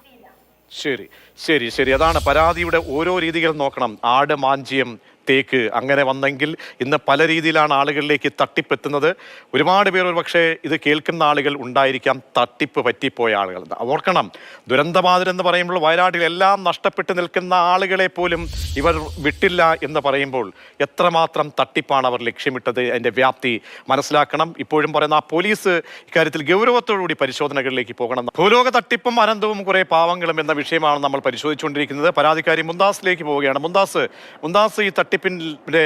ശരി ശരി ശരി അതാണ് പരാതിയുടെ ഓരോ രീതികൾ നോക്കണം. ആട്, മാഞ്ചിയം, തേക്ക് അങ്ങനെ വന്നെങ്കിൽ ഇന്ന് പല രീതിയിലാണ് ആളുകളിലേക്ക് തട്ടിപ്പെത്തുന്നത്. ഒരുപാട് പേർ ഒരു പക്ഷേ ഇത് കേൾക്കുന്ന ആളുകൾ ഉണ്ടായിരിക്കാം, തട്ടിപ്പ് പറ്റിപ്പോയ ആളുകൾ. ഓർക്കണം, ദുരന്തബാധിതരെന്ന് പറയുമ്പോൾ വയനാട്ടിൽ എല്ലാം നഷ്ടപ്പെട്ട് നിൽക്കുന്ന ആളുകളെ പോലും ഇവർ വിട്ടില്ല എന്ന് പറയുമ്പോൾ എത്രമാത്രം തട്ടിപ്പാണ് അവർ ലക്ഷ്യമിട്ടത്, അതിൻ്റെ വ്യാപ്തി മനസ്സിലാക്കണം. ഇപ്പോഴും പറയുന്ന ആ പോലീസ് ഇക്കാര്യത്തിൽ ഗൗരവത്തോടുകൂടി പരിശോധനകളിലേക്ക് പോകണം. ഭൂലോക തട്ടിപ്പും അനന്തവും കുറെ പാവങ്ങളും എന്ന വിഷയമാണ് നമ്മൾ പരിശോധിച്ചുകൊണ്ടിരിക്കുന്നത്. പരാതിക്കാരി മുന്താസിലേക്ക് പോവുകയാണ്. മുന്താസ് ഈ തട്ടിപ്പിൻ്റെ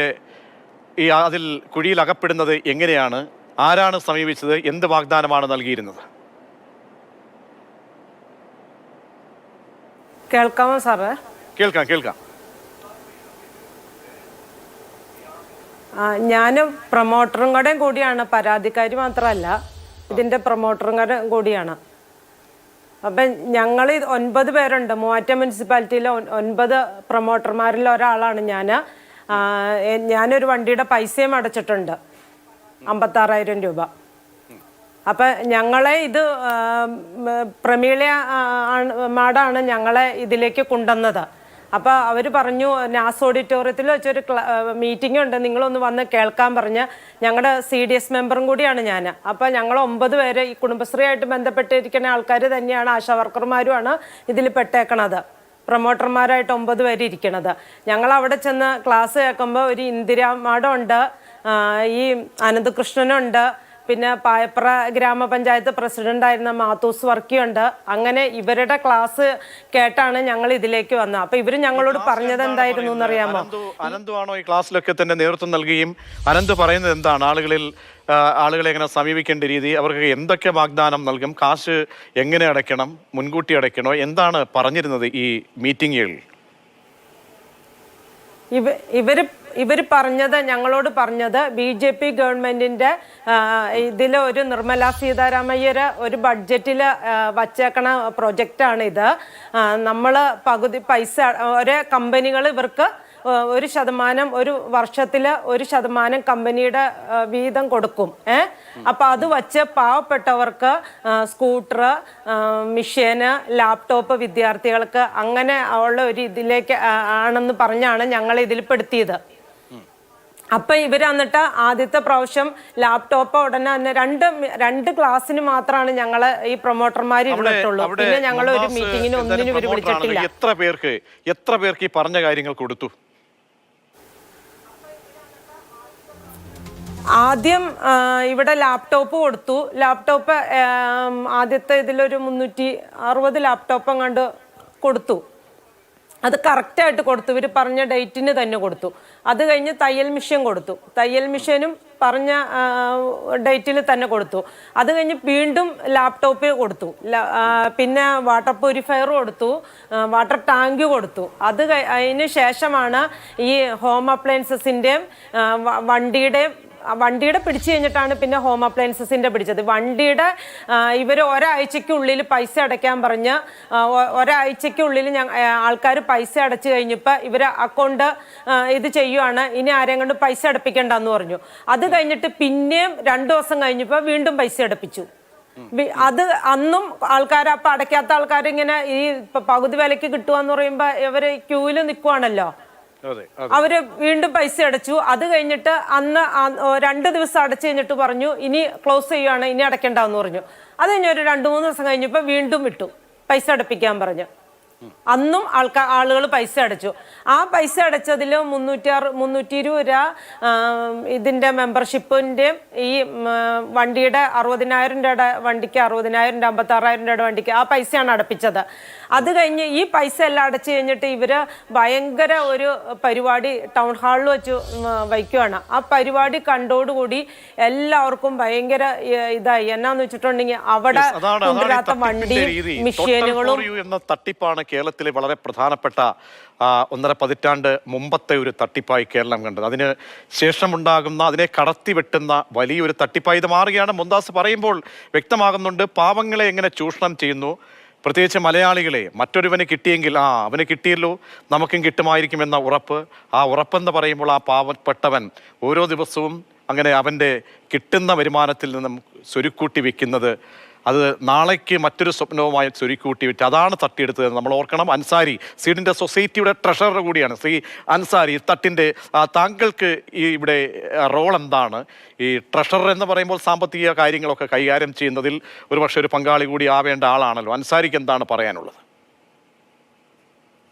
അതിൽ കുഴിയിൽ അകപ്പെടുന്നത് എങ്ങനെയാണ്? ആരാണ് സമീപിച്ചത്? എന്ത് വാഗ്ദാനമാണ് നൽകിയിരുന്നത്?
കേൾക്കാമോ സാറേ?
കേൾക്കാം.
ഞാൻ പ്രൊമോട്ടറും കൂടിയാണ്, പരാതിക്കാരി മാത്രമല്ല, ഇതിൻ്റെ പ്രൊമോട്ടറും കൂടിയാണ്. അപ്പം ഞങ്ങൾ 9 പേരുണ്ട്. മൂവാറ്റുപുഴ മുനിസിപ്പാലിറ്റിയിലെ 9 പ്രൊമോട്ടർമാരിൽ ഒരാളാണ് ഞാൻ. ഞാനൊരു വണ്ടിയുടെ പൈസയും അടച്ചിട്ടുണ്ട്, 56,000 രൂപ. അപ്പം ഞങ്ങളെ ഇത് പ്രമീള മാഡാണ് ഞങ്ങളെ ഇതിലേക്ക് കൊണ്ടുവന്നത്. അപ്പോൾ അവർ പറഞ്ഞു നാസ് ഓഡിറ്റോറിയത്തിൽ വെച്ചൊരു മീറ്റിംഗ് ഉണ്ട്, നിങ്ങളൊന്ന് വന്ന് കേൾക്കാൻ പറഞ്ഞ്. ഞങ്ങളുടെ CDS മെമ്പറും കൂടിയാണ് ഞാൻ. അപ്പോൾ ഞങ്ങൾ 9 പേര് ഈ കുടുംബശ്രീയായിട്ട് ബന്ധപ്പെട്ടിരിക്കുന്ന ആൾക്കാർ തന്നെയാണ്, ആശാ വർക്കർമാരുമാണ് ഇതിൽ പെട്ടേക്കണത്. പ്രൊമോട്ടർമാരായിട്ട് 9 പേര് ഇരിക്കണത്. ഞങ്ങൾ അവിടെ ചെന്ന് ക്ലാസ് കേൾക്കുമ്പോൾ ഒരു ഇന്ദിരാ മാഡം ഉണ്ട്, ഈ അനന്തകൃഷ്ണനുണ്ട്, പിന്നെ പായപ്ര ഗ്രാമപഞ്ചായത്ത് പ്രസിഡന്റായിരുന്ന മാത്തൂസ് വർക്കിയുണ്ട്. അങ്ങനെ ഇവരുടെ ക്ലാസ് കേട്ടാണ് ഞങ്ങൾ ഇതിലേക്ക് വന്നത്. അപ്പൊ ഇവര് ഞങ്ങളോട് പറഞ്ഞത് എന്തായിരുന്നു എന്നറിയാമോ?
അനന്തു ആണോ ഈ ക്ലാസ്സിലൊക്കെ തന്നെ നേതൃത്വം നൽകുകയും അനന്തു പറയുന്നത് എന്താണ്? ആളുകളെ എങ്ങനെ സമീപിക്കേണ്ട രീതി, അവർക്ക് എന്തൊക്കെ വാഗ്ദാനം നൽകും, കാശ് എങ്ങനെ അടയ്ക്കണം, മുൻകൂട്ടി അടയ്ക്കണോ, എന്താണ് പറഞ്ഞിരുന്നത് ഈ മീറ്റിങ്ങുകളിൽ?
ഇവർ ഞങ്ങളോട് പറഞ്ഞത് BJP ഗവൺമെന്റിന്റെ ഇതിൽ ഒരു നിർമ്മല സീതാരാമയ്യര് ഒരു ബഡ്ജറ്റിൽ വച്ചേക്കണ പ്രൊജക്റ്റാണ് ഇത്. നമ്മൾ പകുതി പൈസ ഒരേ കമ്പനികൾ ഇവർക്ക് 1% ഒരു വർഷത്തിൽ 1% കമ്പനിയുടെ വീതം കൊടുക്കും. അപ്പൊ അത് വച്ച് പാവപ്പെട്ടവർക്ക് സ്കൂട്ടർ, മിഷ്യന്, ലാപ്ടോപ്പ് വിദ്യാർത്ഥികൾക്ക് അങ്ങനെ ഉള്ള ഒരു ഇതിലേക്ക് ആണെന്ന് പറഞ്ഞാണ് ഞങ്ങൾ ഇതിൽ പെടുത്തിയത്. അപ്പൊ ഇവര് എന്നിട്ട് ആദ്യത്തെ പ്രാവശ്യം ലാപ്ടോപ്പ് ഉടനെ തന്നെ രണ്ട് ക്ലാസ്സിന് മാത്രമാണ് ഞങ്ങള് ഈ പ്രൊമോട്ടർമാർ ഇരുന്നിട്ടുള്ളൂ. പിന്നെ ഞങ്ങൾ ഒരു മീറ്റിങ്ങിന് ഒന്നിനും ഇവര് വിളിച്ചിട്ടില്ല.
എത്ര പേർക്ക് ഈ പറഞ്ഞ കാര്യങ്ങൾ കൊടുത്തു?
ആദ്യം ഇവിടെ ലാപ്ടോപ്പ് കൊടുത്തു. ലാപ്ടോപ്പ് ആദ്യത്തെ ഇതിലൊരു 360 ലാപ്ടോപ്പ് അങ്ങാണ്ട് കൊടുത്തു. അത് കറക്റ്റായിട്ട് കൊടുത്തു, ഇവർ പറഞ്ഞ ഡേറ്റിന് തന്നെ കൊടുത്തു. അത് കഴിഞ്ഞ് തയ്യൽ മെഷീൻ കൊടുത്തു. തയ്യൽ മെഷീനും പറഞ്ഞ ഡേറ്റിൽ തന്നെ കൊടുത്തു. അത് കഴിഞ്ഞ് വീണ്ടും ലാപ്ടോപ്പ് കൊടുത്തു. പിന്നെ വാട്ടർ പ്യൂരിഫയർ കൊടുത്തു, വാട്ടർ ടാങ്ക് കൊടുത്തു. അതിന് ശേഷമാണ് ഈ ഹോം അപ്ലയൻസസിൻ്റെയും വണ്ടിയുടെ പിടിച്ചു കഴിഞ്ഞിട്ടാണ് പിന്നെ ഹോം അപ്ലയൻസസിൻ്റെ പിടിച്ചത്. വണ്ടിയുടെ ഇവർ ഒരാഴ്ചയ്ക്കുള്ളിൽ പൈസ അടയ്ക്കാൻ പറഞ്ഞ് ഒരാഴ്ചയ്ക്കുള്ളിൽ ആൾക്കാർ പൈസ അടച്ചു കഴിഞ്ഞപ്പോൾ ഇവർ അക്കൗണ്ട് ഇത് ചെയ്യുവാണ്, ഇനി ആരെയും കൊണ്ട് പൈസ അടപ്പിക്കേണ്ടെന്ന് പറഞ്ഞു. അത് കഴിഞ്ഞിട്ട് പിന്നെയും 2 ദിവസം കഴിഞ്ഞപ്പോൾ വീണ്ടും പൈസ അടപ്പിച്ചു. അത് അന്നും ആൾക്കാർ അപ്പം അടയ്ക്കാത്ത ആൾക്കാരിങ്ങനെ ഈ പകുതി വിലയ്ക്ക് കിട്ടുകയെന്ന് പറയുമ്പോൾ ഇവർ ക്യൂവിൽ നിൽക്കുവാണല്ലോ. അവര് വീണ്ടും പൈസ അടച്ചു. അത് കഴിഞ്ഞിട്ട് അന്ന് 2 ദിവസം അടച്ചു കഴിഞ്ഞിട്ട് പറഞ്ഞു ഇനി ക്ലോസ് ചെയ്യുകയാണ്, ഇനി അടയ്ക്കണ്ടെന്ന് പറഞ്ഞു. അത് കഴിഞ്ഞ് ഒരു 2-3 ദിവസം കഴിഞ്ഞപ്പോൾ വീണ്ടും വിട്ടു, പൈസ അടപ്പിക്കാൻ പറഞ്ഞു. അന്നും ആളുകൾ പൈസ അടച്ചു. ആ പൈസ അടച്ചതിൽ 320 രൂപ ഇതിൻ്റെ മെമ്പർഷിപ്പിൻ്റെ ഈ വണ്ടിയുടെ 60,000 രൂപയുടെ വണ്ടിക്ക് 60,000 രൂപ 56,000 രൂപയുടെ വണ്ടിക്ക് ആ പൈസയാണ് അടപ്പിച്ചത്. അത് കഴിഞ്ഞ് ഈ പൈസ എല്ലാം അടച്ചു കഴിഞ്ഞിട്ട് ഇവർ ഭയങ്കര ഒരു പരിപാടി ടൗൺ ഹാളിൽ വെച്ച് വയ്ക്കുകയാണ്. ആ പരിപാടി കണ്ടോടുകൂടി എല്ലാവർക്കും ഭയങ്കര ഇതായി. എന്നാന്ന് വെച്ചിട്ടുണ്ടെങ്കിൽ അവിടെ കൊണ്ടുവരാത്ത വണ്ടി മെഷീനുകളും
എന്ന തട്ടിപ്പാണ് കേരളത്തിലെ വളരെ പ്രധാനപ്പെട്ട 1.5 പതിറ്റാണ്ട് മുമ്പത്തെ ഒരു തട്ടിപ്പായി കേരളം കണ്ടത്. അതിന് ശേഷമുണ്ടാകുന്ന അതിനെ കടത്തി വെട്ടുന്ന വലിയൊരു തട്ടിപ്പായി ഇത് മാറുകയാണ്. മുന്താസ് പറയുമ്പോൾ വ്യക്തമാകുന്നുണ്ട് പാവങ്ങളെ എങ്ങനെ ചൂഷണം ചെയ്യുന്നു, പ്രത്യേകിച്ച് മലയാളികളെ. മറ്റൊരുവന് കിട്ടിയെങ്കിൽ അവന് കിട്ടിയല്ലോ, നമുക്കും കിട്ടുമായിരിക്കും എന്ന ഉറപ്പ്. ആ ഉറപ്പെന്ന് പറയുമ്പോൾ ആ പാവപ്പെട്ടവൻ ഓരോ ദിവസവും അങ്ങനെ അവൻ്റെ കിട്ടുന്ന വരുമാനത്തിൽ നിന്നും സ്വരുക്കൂട്ടി വെക്കുന്നത്, അത് നാളേക്ക് മറ്റൊരു സ്വപ്നവുമായി സ്വരുക്കൂട്ടി വിറ്റ് അതാണ് തട്ടിയെടുത്തത്. നമ്മൾ ഓർക്കണം, അൻസാരി സീഡിൻ്റെ സൊസൈറ്റിയുടെ ട്രഷറർ കൂടിയാണ് ശ്രീ അൻസാരി. തട്ടിൻ്റെ താങ്കൾക്ക് ഈ ഇവിടെ റോൾ എന്താണ്? ഈ ട്രഷറർ എന്ന് പറയുമ്പോൾ സാമ്പത്തിക കാര്യങ്ങളൊക്കെ കൈകാര്യം ചെയ്യുന്നതിൽ ഒരുപക്ഷെ ഒരു പങ്കാളി കൂടി ആവേണ്ട ആളാണല്ലോ. അൻസാരിക്ക് എന്താണ് പറയാനുള്ളത്?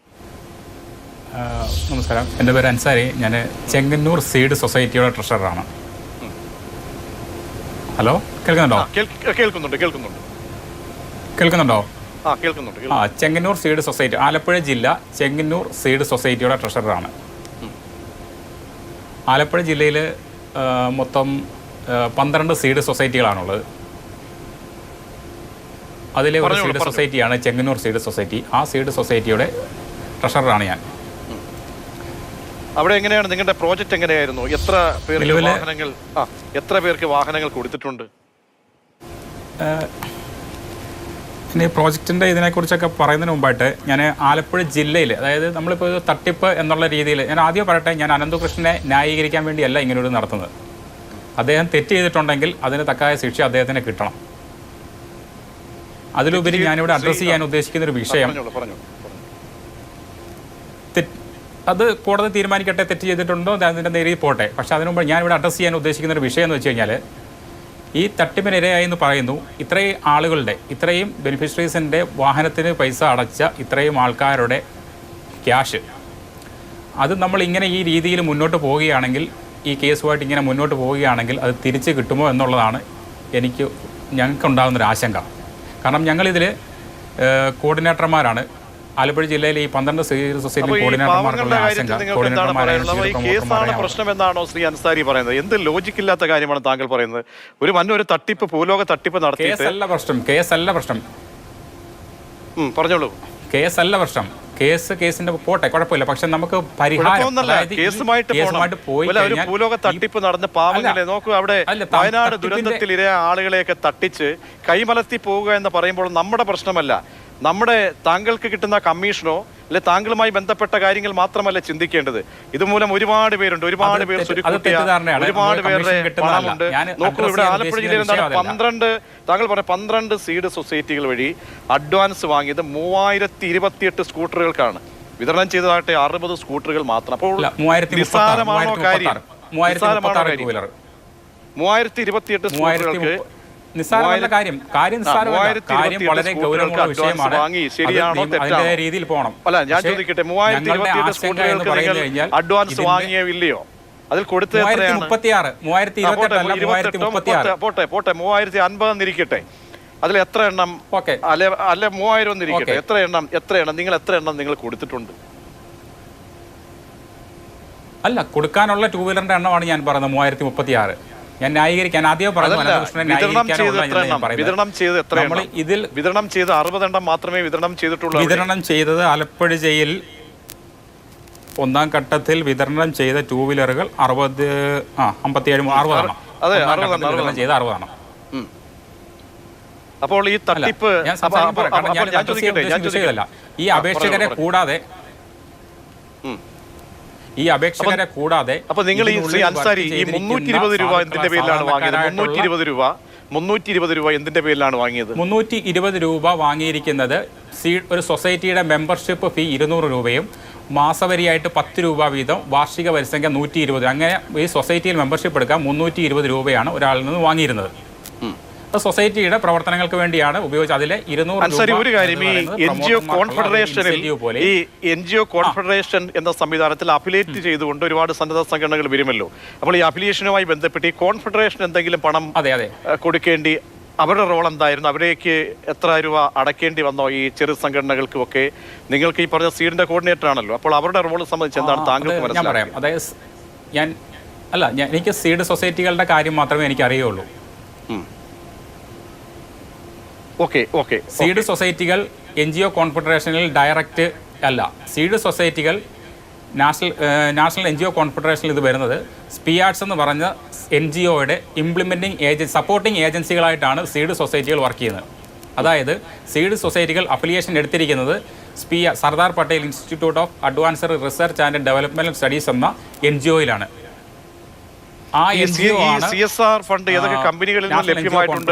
നമസ്കാരം, എൻ്റെ പേര് അൻസാരി. ഞാൻ ചെങ്ങന്നൂർ സീഡ് സൊസൈറ്റിയുടെ ട്രഷററാണ്. ഹലോ, കേൾക്കുന്നുണ്ടോ? കേൾക്കുന്നുണ്ടോ? ചെങ്ങന്നൂർ സീഡ് സൊസൈറ്റി, ആലപ്പുഴ ജില്ല ചെങ്ങന്നൂർ സീഡ് സൊസൈറ്റിയുടെ ട്രഷററാണ്. ആലപ്പുഴ ജില്ലയിൽ മൊത്തം 12 സീഡ് സൊസൈറ്റികളാണുള്ളത്. അതിലെ ഒരു സീഡ് സൊസൈറ്റിയാണ് ചെങ്ങന്നൂർ സീഡ് സൊസൈറ്റി. ആ സീഡ് സൊസൈറ്റിയുടെ ട്രഷററാണ് ഞാൻ.
അവിടെ എങ്ങനെയാണ് നിങ്ങളുടെ പ്രോജക്റ്റ് എങ്ങനെയായിരുന്നു? എത്ര പേർക്ക് വാഹനങ്ങൾ കൊടുത്തിട്ടുണ്ട്?
ഇനി പ്രോജക്റ്റിൻ്റെ ഇതിനെക്കുറിച്ചൊക്കെ പറയുന്നതിന് മുമ്പായിട്ട് ഞാൻ ആലപ്പുഴ ജില്ലയിൽ, അതായത് നമ്മളിപ്പോൾ ഒരു തട്ടിപ്പ് എന്നുള്ള രീതിയിൽ ഞാൻ ആദ്യം പറയട്ടെ, ഞാൻ അനന്തകൃഷ്ണനെ ന്യായീകരിക്കാൻ വേണ്ടിയല്ല ഇങ്ങനൊരു നടത്തുന്നത്. അദ്ദേഹം തെറ്റ് ചെയ്തിട്ടുണ്ടെങ്കിൽ അതിന് തക്കായ ശിക്ഷ അദ്ദേഹത്തിന് കിട്ടണം. അതിലുപരി ഞാനിവിടെ അഡ്രസ്സ് ചെയ്യാൻ ഉദ്ദേശിക്കുന്നൊരു വിഷയം, അത് കോടതി തീരുമാനിക്കട്ടെ, തെറ്റ് ചെയ്തിട്ടുണ്ടോ അതിൻ്റെ നേരിൽ പോട്ടെ. പക്ഷേ അതിനു മുമ്പ് ഞാനിവിടെ അഡ്രസ്സ് ചെയ്യാൻ ഉദ്ദേശിക്കുന്ന ഒരു വിഷയം എന്ന് വെച്ച് കഴിഞ്ഞാൽ, ഈ തട്ടിപ്പിനിരയായി എന്ന് പറയുന്നു ഇത്രയും ആളുകളുടെ, ഇത്രയും ബെനിഫിഷ്യറീസിൻ്റെ വാഹനത്തിന് പൈസ അടച്ച ഇത്രയും ആൾക്കാരുടെ ക്യാഷ്, അത് നമ്മൾ ഇങ്ങനെ ഈ രീതിയിൽ മുന്നോട്ട് പോവുകയാണെങ്കിൽ, ഈ കേസുമായിട്ട് ഇങ്ങനെ മുന്നോട്ട് പോവുകയാണെങ്കിൽ അത് തിരിച്ച് കിട്ടുമോ എന്നുള്ളതാണ് ഞങ്ങൾക്കുണ്ടാകുന്നൊരു ആശങ്ക. കാരണം ഞങ്ങളിതിൽ കോർഡിനേറ്റർമാരാണ്. ആലപ്പുഴ ജില്ലയിലെ ഈ 12 സീഡ് സൊസൈറ്റി കോർഡിനേറ്റർമാർക്കുള്ള ആശങ്ക,
പ്രശ്നം എന്താണോ ശ്രീ അൻസാരി പറയുന്നത്? എന്ത് ലോജിക്കില്ലാത്ത കാര്യമാണ് താങ്കൾ പറയുന്നത്? ഒരു തട്ടിപ്പ്, ഭൂലോക തട്ടിപ്പ് നടത്തി.
കേസല്ല പ്രശ്നം.
പറഞ്ഞോളൂ.
കേസല്ല പ്രശ്നം. കേസിന്റെ പോട്ടെ, കുഴപ്പമില്ല. പക്ഷെ നമുക്ക് പരിഹാരം,
കേസുമായിട്ട് പോയി ഭൂലോക തട്ടിപ്പ് നടന്ന് പാവങ്ങളെ നോക്കൂ. അവിടെ വയനാട് ദുരന്തത്തിൽ ഇരയായ ആളുകളെയൊക്കെ തട്ടിച്ച് കൈമലർത്തി പോവുക എന്ന് പറയുമ്പോൾ നമ്മുടെ പ്രശ്നമല്ല, നമ്മുടെ താങ്കൾക്ക് കിട്ടുന്ന കമ്മീഷനോ അല്ലെ താങ്കളുമായി ബന്ധപ്പെട്ട കാര്യങ്ങൾ മാത്രമല്ല ചിന്തിക്കേണ്ടത്. ഇതുമൂലം ഒരുപാട് പേരുണ്ട്, ഒരുപാട് പേർ ഒരുപാട് പേരുടെ പണമുണ്ട്. നോക്കൂ, ഇവിടെ ആലപ്പുഴ ജില്ലയിൽ എന്താണ് താങ്കൾ പറഞ്ഞ 12 സീഡ് സൊസൈറ്റികൾ വഴി അഡ്വാൻസ് വാങ്ങിയത് 3028 സ്കൂട്ടറുകൾക്കാണ്. വിതരണം ചെയ്തതാകട്ടെ 60 സ്കൂട്ടറുകൾ മാത്രം. അപ്പോൾ നിസ്സാരമാണോ കാര്യം? 3028 സ്കൂട്ടറുകൾക്ക്
നിസ്സാരമല്ല കാര്യം. വളരെ ഗൗരവമുള്ള വിഷയമാണ്.
ശരിയാണോ തെറ്റാണോ
രീതിയിൽ പോകണം.
അല്ല, ഞാൻ ചോദിക്കട്ടെ, 3028 സ്കൂട്ടറുകൾക്ക് അഡ്വാൻസ് വാങ്ങിയോ ഇല്ലയോ? അതിൽ കൊടുത്തത് എത്രയാണ്?
3036
പോട്ടെ 3050 എന്നിരിക്കട്ടെ. അതിൽ എത്ര എണ്ണം അല്ല 3000 എന്നിരിക്കട്ടെ, എത്ര എണ്ണം നിങ്ങൾ എത്ര എണ്ണം നിങ്ങൾ കൊടുത്തിട്ടുണ്ട്?
അല്ല, കൊടുക്കാനുള്ള 2 വീലറിന്റെ എണ്ണമാണ് ഞാൻ പറഞ്ഞത് 3036. ഞാൻ ന്യായീകരിക്കാൻ ആദ്യം പറഞ്ഞു
വിതരണം ചെയ്ത് എത്ര ഇതിൽ വിതരണം ചെയ്ത് 60 എണ്ണം മാത്രമേ വിതരണം ചെയ്തിട്ടുള്ളൂ.
വിതരണം ചെയ്തത് ആലപ്പുഴ ജയിൽ ഒന്നാം ഘട്ടത്തിൽ വിതരണം ചെയ്ത 2 വീലറുകൾ 60 എണ്ണം.
അതെ,
60 എണ്ണം.
അപ്പോൾ ഈ തട്ടിപ്പ്
ഈ അപേക്ഷകരെ കൂടാതെ
അപ്പൊ നിങ്ങൾ ഈ ശ്രീ അൻസാരി ഈ 320 രൂപ എന്തിന്റെ പേരിലാണ് വാങ്ങിയത്? 320 രൂപ എന്തിന്റെ പേരിലാണ് വാങ്ങിയത്?
320 രൂപ വാങ്ങിയിരിക്കുന്നത് ഒരു സൊസൈറ്റിയുടെ മെമ്പർഷിപ്പ് ഫീ 200 രൂപയും മാസവരിയായിട്ട് 10 രൂപ വീതം, വാർഷിക വരിസംഖ്യ 120. അങ്ങനെ ഈ സൊസൈറ്റിയിൽ മെമ്പർഷിപ്പ് എടുക്കാൻ 320 രൂപയാണ് ഒരാളിൽ നിന്ന് വാങ്ങിയിരുന്നത്. സൊസൈറ്റിയുടെ പ്രവർത്തനങ്ങൾക്ക് വേണ്ടിയാണ് ഉപയോഗിച്ചത്. അതിലെ 200
ഒരു കാര്യം, ഈ NGO കോൺഫെഡറേഷൻ എന്ന സംവിധാനത്തിൽ അഫിലിയേറ്റ് ചെയ്തുകൊണ്ട് ഒരുപാട് സന്നദ്ധ സംഘടനകൾ വരുമല്ലോ. അപ്പോൾ ഈ അഫിലിയേഷനുമായി ബന്ധപ്പെട്ട് ഈ കോൺഫെഡറേഷൻ എന്തെങ്കിലും പണം കൊടുക്കേണ്ടി അവരുടെ റോൾ എന്തായിരുന്നു? അവരേക്ക് എത്ര രൂപ അടയ്ക്കേണ്ടി വന്നോ ഈ ചെറു സംഘടനകൾക്കും ഒക്കെ? നിങ്ങൾക്ക് ഈ പറഞ്ഞ സീഡിന്റെ കോർഡിനേറ്റർ ആണല്ലോ, അപ്പോൾ അവരുടെ റോൾ സംബന്ധിച്ച് എന്താണ് താങ്കൾക്ക് മനസ്സിലാക്കാം?
അതായത് എനിക്ക് സീഡ് സൊസൈറ്റികളുടെ കാര്യം മാത്രമേ എനിക്ക് അറിയുള്ളൂ. സീഡ് സൊസൈറ്റികൾ NGO കോൺഫെഡറേഷനിൽ ഡയറക്റ്റ് അല്ല. സീഡ് സൊസൈറ്റികൾ നാഷണൽ NGO കോൺഫെഡറേഷനിൽ ഇത് വരുന്നത് സ്പിയാർട്സ് എന്ന് പറഞ്ഞ NGOയുടെ ഇംപ്ലിമെൻറ്റിംഗ് സപ്പോർട്ടിംഗ് ഏജൻസികളായിട്ടാണ് സീഡ് സൊസൈറ്റികൾ വർക്ക് ചെയ്യുന്നത്. അതായത് സീഡ് സൊസൈറ്റികൾ അഫിലിയേഷൻ എടുത്തിരിക്കുന്നത് Sardar Patel institute of advanced research and development studies എന്ന NGOയിലാണ്.
CSR ഫണ്ട് ഏതൊക്കെ കമ്പനികളിൽ ലഭ്യമായിട്ടുണ്ട്?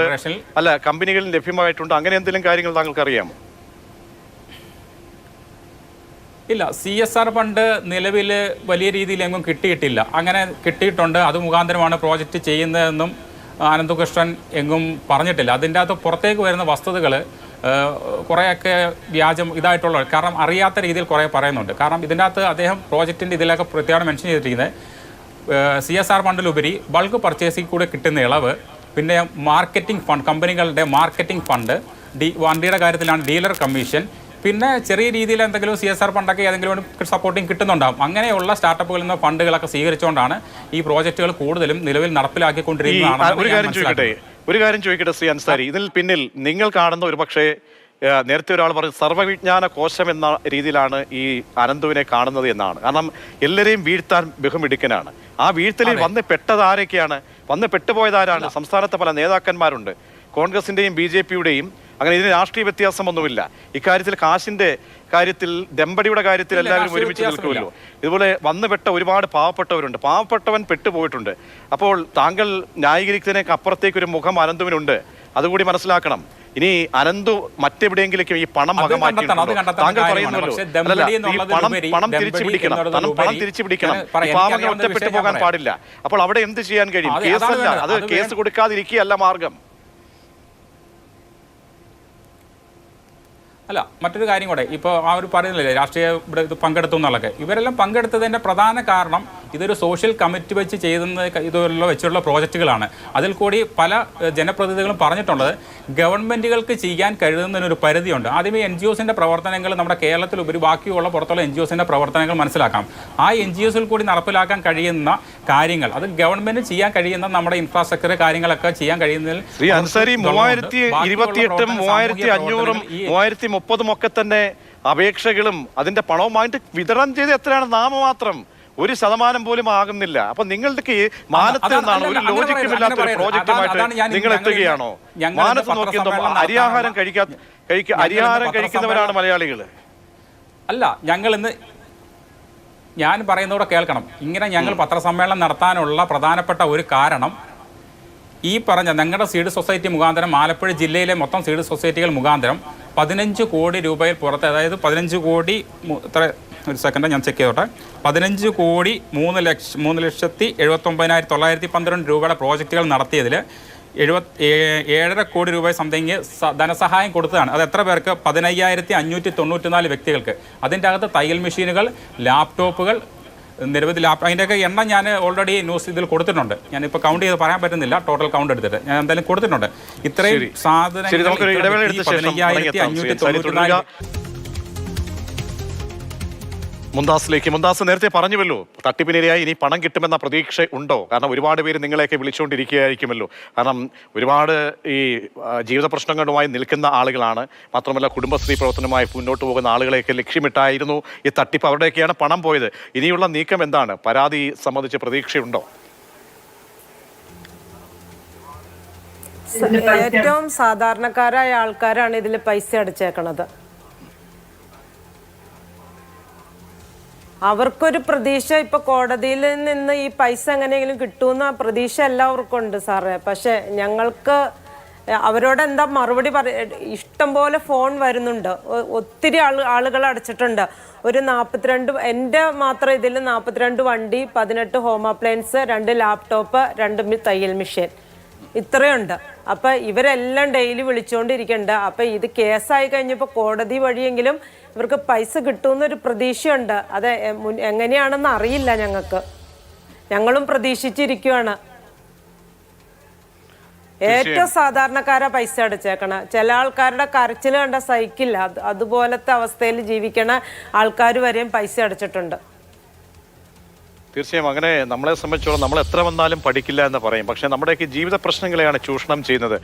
അല്ല, കമ്പനികളിൽ ലഭ്യമായിട്ടുണ്ട്, അങ്ങനെ എന്തെങ്കിലും കാര്യങ്ങൾ താങ്കൾക്ക് അറിയാമോ?
ഇല്ല, CSR ഫണ്ട് നിലവിൽ വലിയ രീതിയിൽ എങ്ങും കിട്ടിയിട്ടില്ല. അങ്ങനെ കിട്ടിയിട്ടുണ്ട്, അത് മുഖാന്തരമാണ് പ്രോജക്റ്റ് ചെയ്യുന്നതെന്നും അനന്തകൃഷ്ണൻ എങ്ങും പറഞ്ഞിട്ടില്ല. അതിൻ്റെ അകത്ത് പുറത്തേക്ക് വരുന്ന വസ്തുതകൾ കുറേയൊക്കെ വ്യാജം ഇതായിട്ടുള്ള, കാരണം അറിയാത്ത രീതിയിൽ കുറേ പറയുന്നുണ്ട്. കാരണം ഇതിൻ്റെ അകത്ത് അദ്ദേഹം പ്രോജക്റ്റിൻ്റെ ഇതിലൊക്കെ പ്രത്യേകം മെൻഷൻ ചെയ്തിരിക്കുന്നത് CSR ഫണ്ടിലുപരി ബൾക്ക് പർച്ചേസിൽ കൂടെ കിട്ടുന്ന ഇളവ്, പിന്നെ മാർക്കറ്റിംഗ് ഫണ്ട്, കമ്പനികളുടെ മാർക്കറ്റിംഗ് ഫണ്ട്, വണ്ടിയുടെ കാര്യത്തിലാണ് ഡീലർ കമ്മീഷൻ, പിന്നെ ചെറിയ രീതിയിൽ എന്തെങ്കിലും CSR ഫണ്ടൊക്കെ ഏതെങ്കിലും സപ്പോർട്ടിങ് കിട്ടുന്നുണ്ടാകും. അങ്ങനെയുള്ള സ്റ്റാർട്ടപ്പുകളിൽ നിന്ന് ഫണ്ടുകളൊക്കെ സ്വീകരിച്ചുകൊണ്ടാണ് ഈ പ്രോജക്റ്റുകൾ കൂടുതലും നിലവിൽ നടപ്പിലാക്കിക്കൊണ്ടിരിക്കുന്നതാണ്.
ഒരു കാര്യം ചോദിക്കട്ടെ ശ്രീ അൻസാരി, ഇതിൽ പിന്നിൽ നിങ്ങൾ കാണുന്ന ഒരു പക്ഷേ നേരത്തെ ഒരാൾ പറഞ്ഞു സർവ്വവിജ്ഞാന കോശം എന്ന രീതിയിലാണ് ഈ അനന്തുവിനെ കാണുന്നത് എന്നാണ്. കാരണം എല്ലാവരെയും വീഴ്ത്താൻ ബഹുമിടുക്കനാണ്. ആ വീഴ്ത്തലിൽ വന്ന് പെട്ടതാരൊക്കെയാണ്? വന്ന് പെട്ടുപോയതാരാണ്? സംസ്ഥാനത്തെ പല നേതാക്കന്മാരുണ്ട്, കോൺഗ്രസിന്റെയും BJPയുടെയും. അങ്ങനെ ഇതിന് രാഷ്ട്രീയ വ്യത്യാസമൊന്നുമില്ല. ഇക്കാര്യത്തിൽ കാശിന്റെ കാര്യത്തിൽ, ദമ്പടിയുടെ കാര്യത്തിൽ എല്ലാവരും ഒരുമിച്ച് നിൽക്കുമല്ലോ. ഇതുപോലെ വന്നുപെട്ട ഒരുപാട് പാവപ്പെട്ടവരുണ്ട്, പാവപ്പെട്ടവൻ പെട്ടുപോയിട്ടുണ്ട്. അപ്പോൾ താങ്കൾ ന്യായീകരിക്കുന്നതിനൊക്കെ അപ്പുറത്തേക്ക് ഒരു മുഖം അനന്തുവിനുണ്ട്, അതുകൂടി മനസ്സിലാക്കണം. ഇനി അനന്തു മറ്റെവിടെയെങ്കിലും ഈ പണം വക മാറ്റിയിട്ടുണ്ടോ? താങ്കൾ പറയുന്നല്ലോ പണം തിരിച്ചു പിടിക്കണം, പണം തിരിച്ചു പിടിക്കണം, പാവങ്ങൾ ഒറ്റപ്പെട്ടു പോകാൻ പാടില്ല. അപ്പോൾ അവിടെ എന്ത് ചെയ്യാൻ കഴിയും? കേസല്ല, അത് കേസ് കൊടുക്കാതിരിക്കുകയല്ല മാർഗം.
അല്ല, മറ്റൊരു കാര്യം കൂടെ, ഇപ്പോൾ പറയുന്നില്ലേ രാഷ്ട്രീയ ഇവിടെ ഇത് പങ്കെടുത്തു എന്നുള്ളതൊക്കെ. ഇവരെല്ലാം പങ്കെടുത്തതിൻ്റെ പ്രധാന കാരണം ഇതൊരു സോഷ്യൽ കമ്മിറ്റി വെച്ച് ഇതുള്ള വെച്ചുള്ള പ്രോജക്റ്റുകളാണ്. അതിൽ കൂടി പല ജനപ്രതിനിധികളും പറഞ്ഞിട്ടുള്ളത് ഗവൺമെൻറ്റുകൾക്ക് ചെയ്യാൻ കഴിയുന്നതിനൊരു പരിധിയുണ്ട്. ആദ്യമേ NGOസിൻ്റെ പ്രവർത്തനങ്ങൾ നമ്മുടെ കേരളത്തിലുപരി ബാക്കിയുള്ള പുറത്തുള്ള NGOസിൻ്റെ പ്രവർത്തനങ്ങൾ മനസ്സിലാക്കാം. ആ NGOസിൽ കൂടി നടപ്പിലാക്കാൻ കഴിയുന്ന കാര്യങ്ങൾ, അത് ഗവൺമെൻറ് ചെയ്യാൻ കഴിയുന്ന നമ്മുടെ ഇൻഫ്രാസ്ട്രക്ചർ കാര്യങ്ങളൊക്കെ ചെയ്യാൻ കഴിയുന്നതിൽ
3030 ഒക്കെ തന്നെ അപേക്ഷകളും അതിന്റെ പണവുമായിട്ട് വിതരണം ചെയ്ത് എത്രയാണ്? നാമമാത്രം 1% പോലും ആകുന്നില്ല. അപ്പൊ നിങ്ങൾക്ക് മാനത്ത് നിന്നാണ് ഒരു ലോജിക്കുമില്ലാത്ത ഒരു പ്രോജക്റ്റുമായിട്ട് നിങ്ങൾ എത്തുകയാണോ? മാനത്ത് നോക്കിയതോ അരിയാഹാരം കഴിക്കുന്നവരാണ് മലയാളികൾ.
അല്ല, ഞാൻ പറയുന്നതോടെ കേൾക്കണം. ഇങ്ങനെ ഞങ്ങൾ പത്രസമ്മേളനം നടത്താനുള്ള പ്രധാനപ്പെട്ട ഒരു കാരണം ഈ പറഞ്ഞ ഞങ്ങളുടെ സീഡ് സൊസൈറ്റി മുഖാന്തരം, ആലപ്പുഴ ജില്ലയിലെ മൊത്തം സീഡ് സൊസൈറ്റികൾ മുഖാന്തരം 15 കോടി രൂപയിൽ പുറത്ത്, അതായത് 15 കോടി ഒരു സെക്കൻഡ് ഞാൻ ചെക്ക് ചെയ്തോട്ടെ, 15 കോടി 3,79,912 രൂപയുടെ പ്രോജക്റ്റുകൾ നടത്തിയതിൽ 7.5 കോടി രൂപ സംതിങ് ധനസഹായം കൊടുത്തതാണ്. അത് എത്ര പേർക്ക്? 15,594 വ്യക്തികൾക്ക്. അതിൻ്റെ അകത്ത് തയ്യൽ മെഷീനുകൾ, ലാപ്ടോപ്പുകൾ, നിരവധി അതിൻ്റെയൊക്കെ എണ്ണം ഞാൻ ഓൾറെഡി ന്യൂസ് ഇതിൽ കൊടുത്തിട്ടുണ്ട്. ഞാനിപ്പോൾ കൗണ്ട് ചെയ്ത് പറയാൻ പറ്റുന്നില്ല, ടോട്ടൽ കൗണ്ട് എടുത്തിട്ട് ഞാൻ എന്തായാലും കൊടുത്തിട്ടുണ്ട്. ഇത്രയും സാധനങ്ങൾ 15,594
മുന്താസ് നേരത്തെ പറഞ്ഞുവല്ലോ, തട്ടിപ്പിനിരയായി ഇനി പണം കിട്ടുമെന്ന പ്രതീക്ഷ ഉണ്ടോ? കാരണം ഒരുപാട് പേര് നിങ്ങളെയൊക്കെ വിളിച്ചുകൊണ്ടിരിക്കുകയായിരിക്കുമല്ലോ. കാരണം ഒരുപാട് ഈ ജീവിത പ്രശ്നങ്ങളുമായി നിൽക്കുന്ന ആളുകളാണ്. മാത്രമല്ല കുടുംബശ്രീ പ്രവർത്തനമായി മുന്നോട്ട് പോകുന്ന ആളുകളെയൊക്കെ ലക്ഷ്യമിട്ടായിരുന്നു ഈ തട്ടിപ്പ്. അവരുടെയൊക്കെയാണ് പണം പോയത്. ഇനിയുള്ള നീക്കം എന്താണ്? പരാതി സംബന്ധിച്ച് പ്രതീക്ഷയുണ്ടോ?
ഏറ്റവും സാധാരണക്കാരായ ആൾക്കാരാണ് ഇതിൽ പൈസ അടച്ചേക്കണത്. അവർക്കൊരു പ്രതീക്ഷ, ഇപ്പൊ കോടതിയിൽ നിന്ന് ഈ പൈസ എങ്ങനെയെങ്കിലും കിട്ടുമെന്ന പ്രതീക്ഷ എല്ലാവർക്കും ഉണ്ട് സാറേ. പക്ഷെ ഞങ്ങൾക്ക് അവരോട് എന്താ മറുപടി ഇഷ്ടം പോലെ ഫോൺ വരുന്നുണ്ട്. ഒത്തിരി ആളുകൾ അടച്ചിട്ടുണ്ട്. ഒരു 42, എൻ്റെ മാത്രം ഇതിൽ 42 വണ്ടി, 18 ഹോം അപ്ലയൻസ്, 2 ലാപ്ടോപ്പ്, 2 തയ്യൽ മെഷീൻ, ഇത്രയുണ്ട്. അപ്പം ഇവരെല്ലാം ഡെയിലി വിളിച്ചുകൊണ്ടിരിക്കുന്നുണ്ട്. അപ്പം ഇത് കേസായി കഴിഞ്ഞപ്പോൾ കോടതി വഴിയെങ്കിലും ഇവർക്ക് പൈസ കിട്ടുമെന്നൊരു പ്രതീക്ഷയുണ്ട്. അത് എങ്ങനെയാണെന്ന് അറിയില്ല. ഞങ്ങളും പ്രതീക്ഷിച്ചിരിക്കുകയാണ്. ഏറ്റവും സാധാരണക്കാരാ പൈസ അടച്ചേക്കണം. ചില ആൾക്കാരുടെ കരച്ചിൽ കണ്ട സഹിക്കില്ല. അതുപോലത്തെ അവസ്ഥയിൽ ജീവിക്കണ ആൾക്കാർ വരെയും പൈസ അടച്ചിട്ടുണ്ട്.
തീർച്ചയായും അങ്ങനെ നമ്മളെ സംബന്ധിച്ചോളം നമ്മൾ എത്ര വന്നാലും പഠിക്കില്ല എന്ന് പറയും. പക്ഷേ നമ്മുടെയൊക്കെ ജീവിത പ്രശ്നങ്ങളെയാണ് ചൂഷണം ചെയ്യുന്നത്.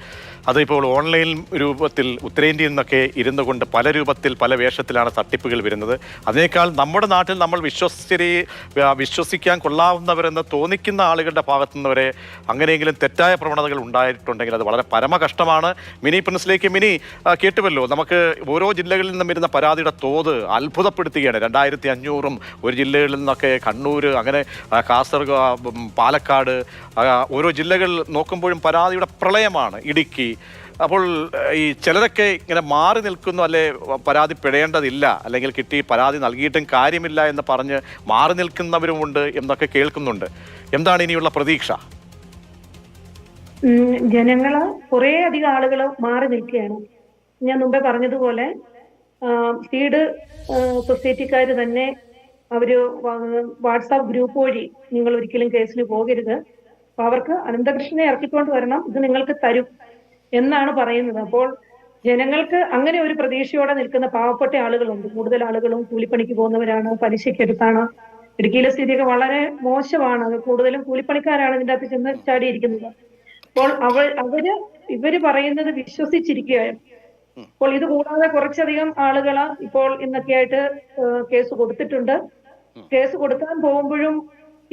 അതിപ്പോൾ ഓൺലൈൻ രൂപത്തിൽ ഉത്തരേന്ത്യയിൽ നിന്നൊക്കെ ഇരുന്നു കൊണ്ട് പല രൂപത്തിൽ പല വേഷത്തിലാണ് തട്ടിപ്പുകൾ വരുന്നത്. അതിനേക്കാൾ നമ്മുടെ നാട്ടിൽ നമ്മൾ വിശ്വസിക്കാൻ കൊള്ളാവുന്നവരെന്ന് തോന്നിക്കുന്ന ആളുകളുടെ ഭാഗത്തു നിന്നവരെ അങ്ങനെയെങ്കിലും തെറ്റായ പ്രവണതകൾ ഉണ്ടായിട്ടുണ്ടെങ്കിൽ അത് വളരെ പരമകഷ്ടമാണ്. മിനി പ്രിൻസിലേക്ക് മിനി കേട്ടുവല്ലോ, നമുക്ക് ഓരോ ജില്ലകളിൽ നിന്നും വരുന്ന പരാതിയുടെ തോത് അത്ഭുതപ്പെടുത്തുകയാണ്. 2500 ഒരു ജില്ലകളിൽ നിന്നൊക്കെ, കണ്ണൂർ, അങ്ങനെ കാസർഗോഡ്, പാലക്കാട്, ഓരോ ജില്ലകൾ നോക്കുമ്പോഴും പരാതിയുടെ പ്രളയമാണ്. ഇടുക്കി. അപ്പോൾ ഈ ചിലരൊക്കെ ഇങ്ങനെ മാറി നിൽക്കുന്നു, അല്ലെ പരാതിപ്പെടേണ്ടതില്ല, അല്ലെങ്കിൽ കിട്ടി പരാതി നൽകിയിട്ടും കാര്യമില്ല എന്ന് പറഞ്ഞ് മാറി നിൽക്കുന്നവരുമുണ്ട് എന്നൊക്കെ കേൾക്കുന്നുണ്ട്. എന്താണ് ഇനിയുള്ള പ്രതീക്ഷ?
ജനങ്ങള് കുറേ അധികം ആളുകൾ മാറി നിൽക്കുകയാണ്. ഞാൻ മുമ്പേ പറഞ്ഞതുപോലെ സീഡ് സൊസൈറ്റിക്കാർ തന്നെ അവര് വാട്സാപ്പ് ഗ്രൂപ്പ് വഴി നിങ്ങൾ ഒരിക്കലും കേസിന് പോകരുത്, അപ്പൊ അവർക്ക് അനന്തകൃഷ്ണനെ ഇറക്കിക്കൊണ്ട് വരണം, ഇത് നിങ്ങൾക്ക് തരും എന്നാണ് പറയുന്നത്. അപ്പോൾ ജനങ്ങൾക്ക് അങ്ങനെ ഒരു പ്രതീക്ഷയോടെ നിൽക്കുന്ന പാവപ്പെട്ട ആളുകളുണ്ട്. കൂടുതൽ ആളുകളും കൂലിപ്പണിക്ക് പോകുന്നവരാണ്, പലിശക്കെടുത്താണ്. ഇടുക്കിയിലെ സ്ഥിതിയൊക്കെ വളരെ മോശമാണ്. കൂടുതലും കൂലിപ്പണിക്കാരാണ് ഇതിൻ്റെ അകത്ത് ചെന്ന് ചാടിയിരിക്കുന്നത്. അപ്പോൾ ഇവര് പറയുന്നത് വിശ്വസിച്ചിരിക്കുകയാണ്. അപ്പോൾ ഇത് കൂടാതെ കുറച്ചധികം ആളുകള് ഇപ്പോൾ ഇന്നൊക്കെയായിട്ട് കേസ് കൊടുത്തിട്ടുണ്ട്. കേസ് കൊടുക്കാൻ പോകുമ്പോഴും